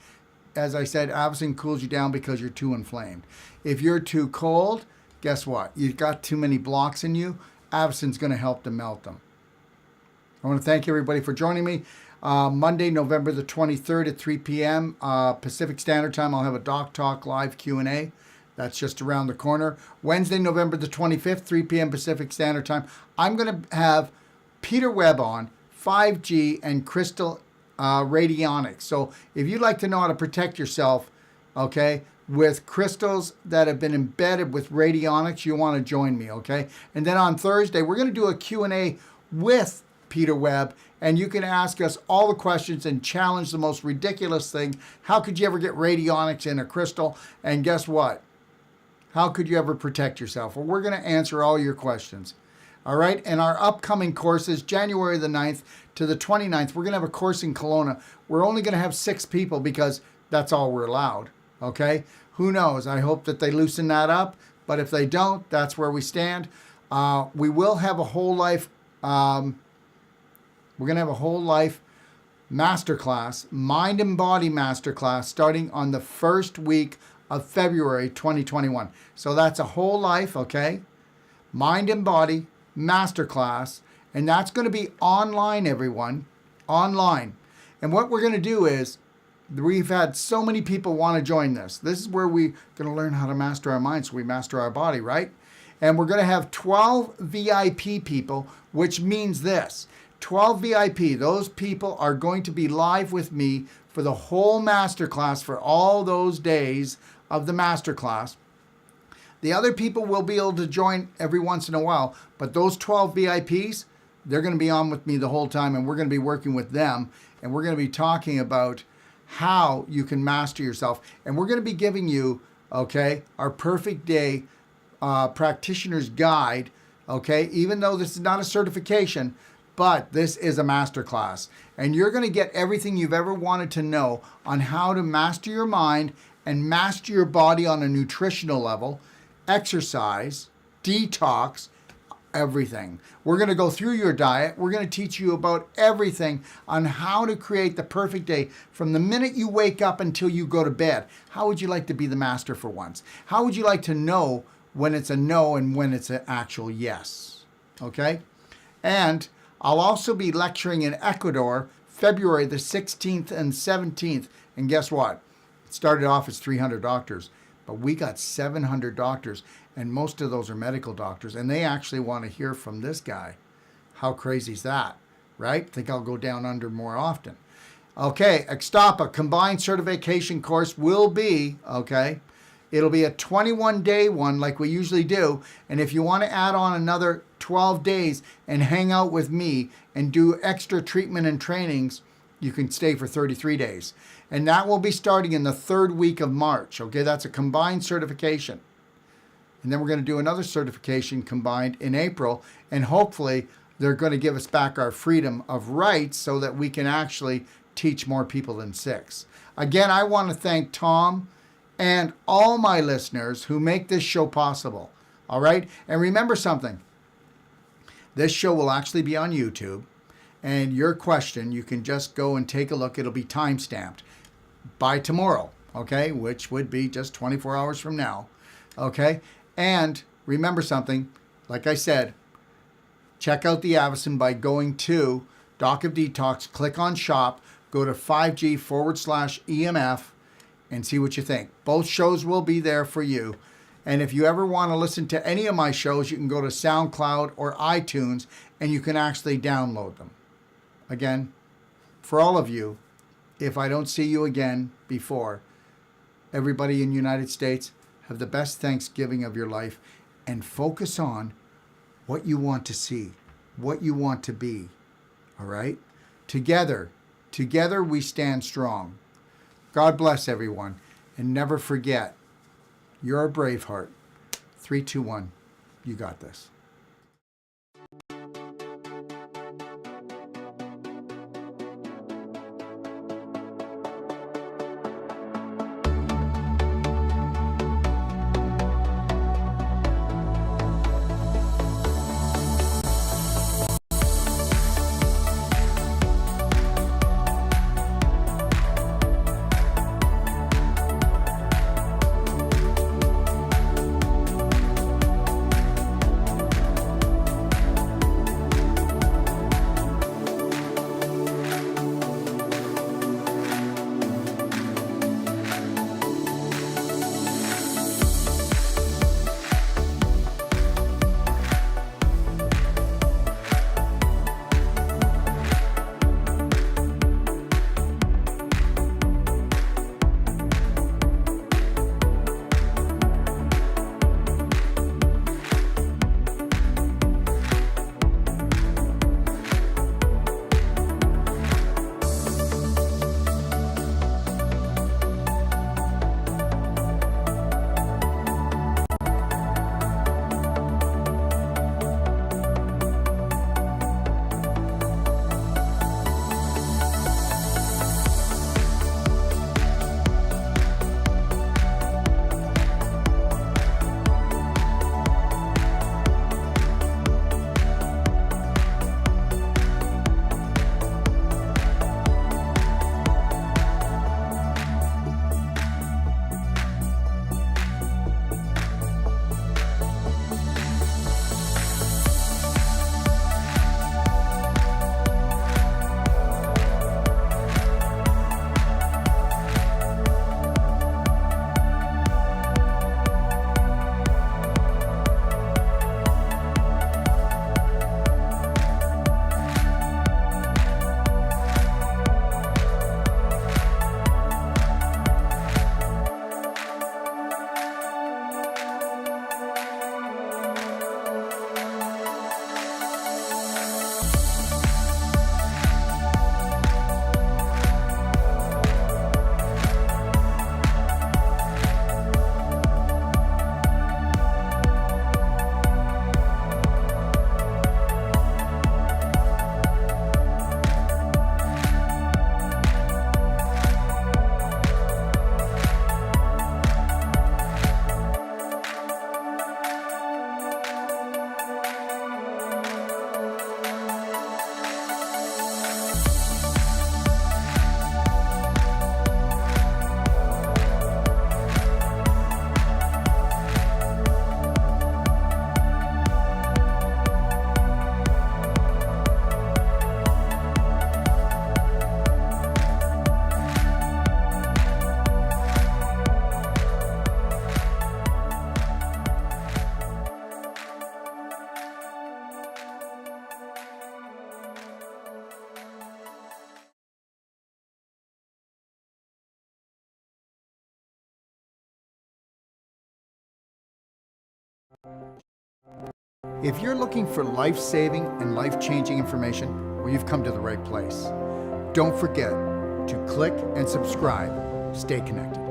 Speaker 1: as I said, Avocin cools you down because you're too inflamed. If you're too cold, guess what? You've got too many blocks in you. Avocin's going to help to melt them. I want to thank everybody for joining me. Monday, November the 23rd at 3 p.m. Pacific Standard Time, I'll have a Doc Talk live Q&A. That's just around the corner. Wednesday, November the 25th, 3 p.m. Pacific Standard Time, I'm going to have Peter Webb on 5G and crystal radionics. So if you'd like to know how to protect yourself, okay, with crystals that have been embedded with radionics, you want to join me, okay? And then on Thursday, we're going to do a Q&A with Peter Webb, and you can ask us all the questions and challenge the most ridiculous thing. How could you ever get radionics in a crystal? And guess what? How could you ever protect yourself? Well, we're going to answer all your questions. All right, and our upcoming courses, January the 9th to the 29th, we're going to have a course in Kelowna. We're only going to have 6 people because that's all we're allowed, okay? Who knows? I hope that they loosen that up, but if they don't, that's where we stand. We will have a whole life... We're going to have a whole life masterclass, mind and body masterclass, starting on the first week of February 2021. So that's a whole life, okay? Mind and body masterclass. And that's going to be online, everyone. Online. And what we're going to do is, we've had so many people want to join this. This is where we're going to learn how to master our mind so we master our body, right? And we're going to have 12 VIP people, which means this. 12 VIP, those people are going to be live with me for the whole masterclass for all those days of the masterclass. The other people will be able to join every once in a while, but those 12 VIPs, they're going to be on with me the whole time, and we're going to be working with them, and we're going to be talking about how you can master yourself. And we're going to be giving you, okay, our perfect day practitioner's guide, okay, even though this is not a certification, but this is a masterclass. And you're going to get everything you've ever wanted to know on how to master your mind and master your body on a nutritional level, exercise, detox, everything. We're going to go through your diet. We're going to teach you about everything on how to create the perfect day from the minute you wake up until you go to bed. How would you like to be the master for once? How would you like to know when it's a no and when it's an actual yes? Okay? And I'll also be lecturing in Ecuador, February the 16th and 17th. And guess what? It started off as 300 doctors, but we got 700 doctors, and most of those are medical doctors, and they actually want to hear from this guy. How crazy is that, right? Think I'll go down under more often. Okay, Extapa combined certification course will be, okay, it'll be a 21-day one like we usually do, and if you want to add on another 12 days and hang out with me and do extra treatment and trainings, you can stay for 33 days. And that will be starting in the 3rd week of March. Okay, that's a combined certification. And then we're going to do another certification combined in April. And hopefully they're going to give us back our freedom of rights so that we can actually teach more people than 6. Again, I want to thank Tom and all my listeners who make this show possible. All right? And remember something. This show will actually be on YouTube. And your question, you can just go and take a look. It'll be time-stamped by tomorrow, okay? Which would be just 24 hours from now, okay? And remember something, like I said, check out the Avocado by going to Doc of Detox, click on shop, go to 5G/EMF, and see what you think. Both shows will be there for you. And if you ever want to listen to any of my shows, you can go to SoundCloud or iTunes, and you can actually download them. Again, for all of you, if I don't see you again before, everybody in the United States, have the best Thanksgiving of your life and focus on what you want to see, what you want to be. All right? Together we stand strong. God bless everyone. And never forget, you're a brave heart. 3, 2, 1. You got this. If you're looking for life-saving and life-changing information, well, you've come to the right place. Don't forget to click and subscribe. Stay connected.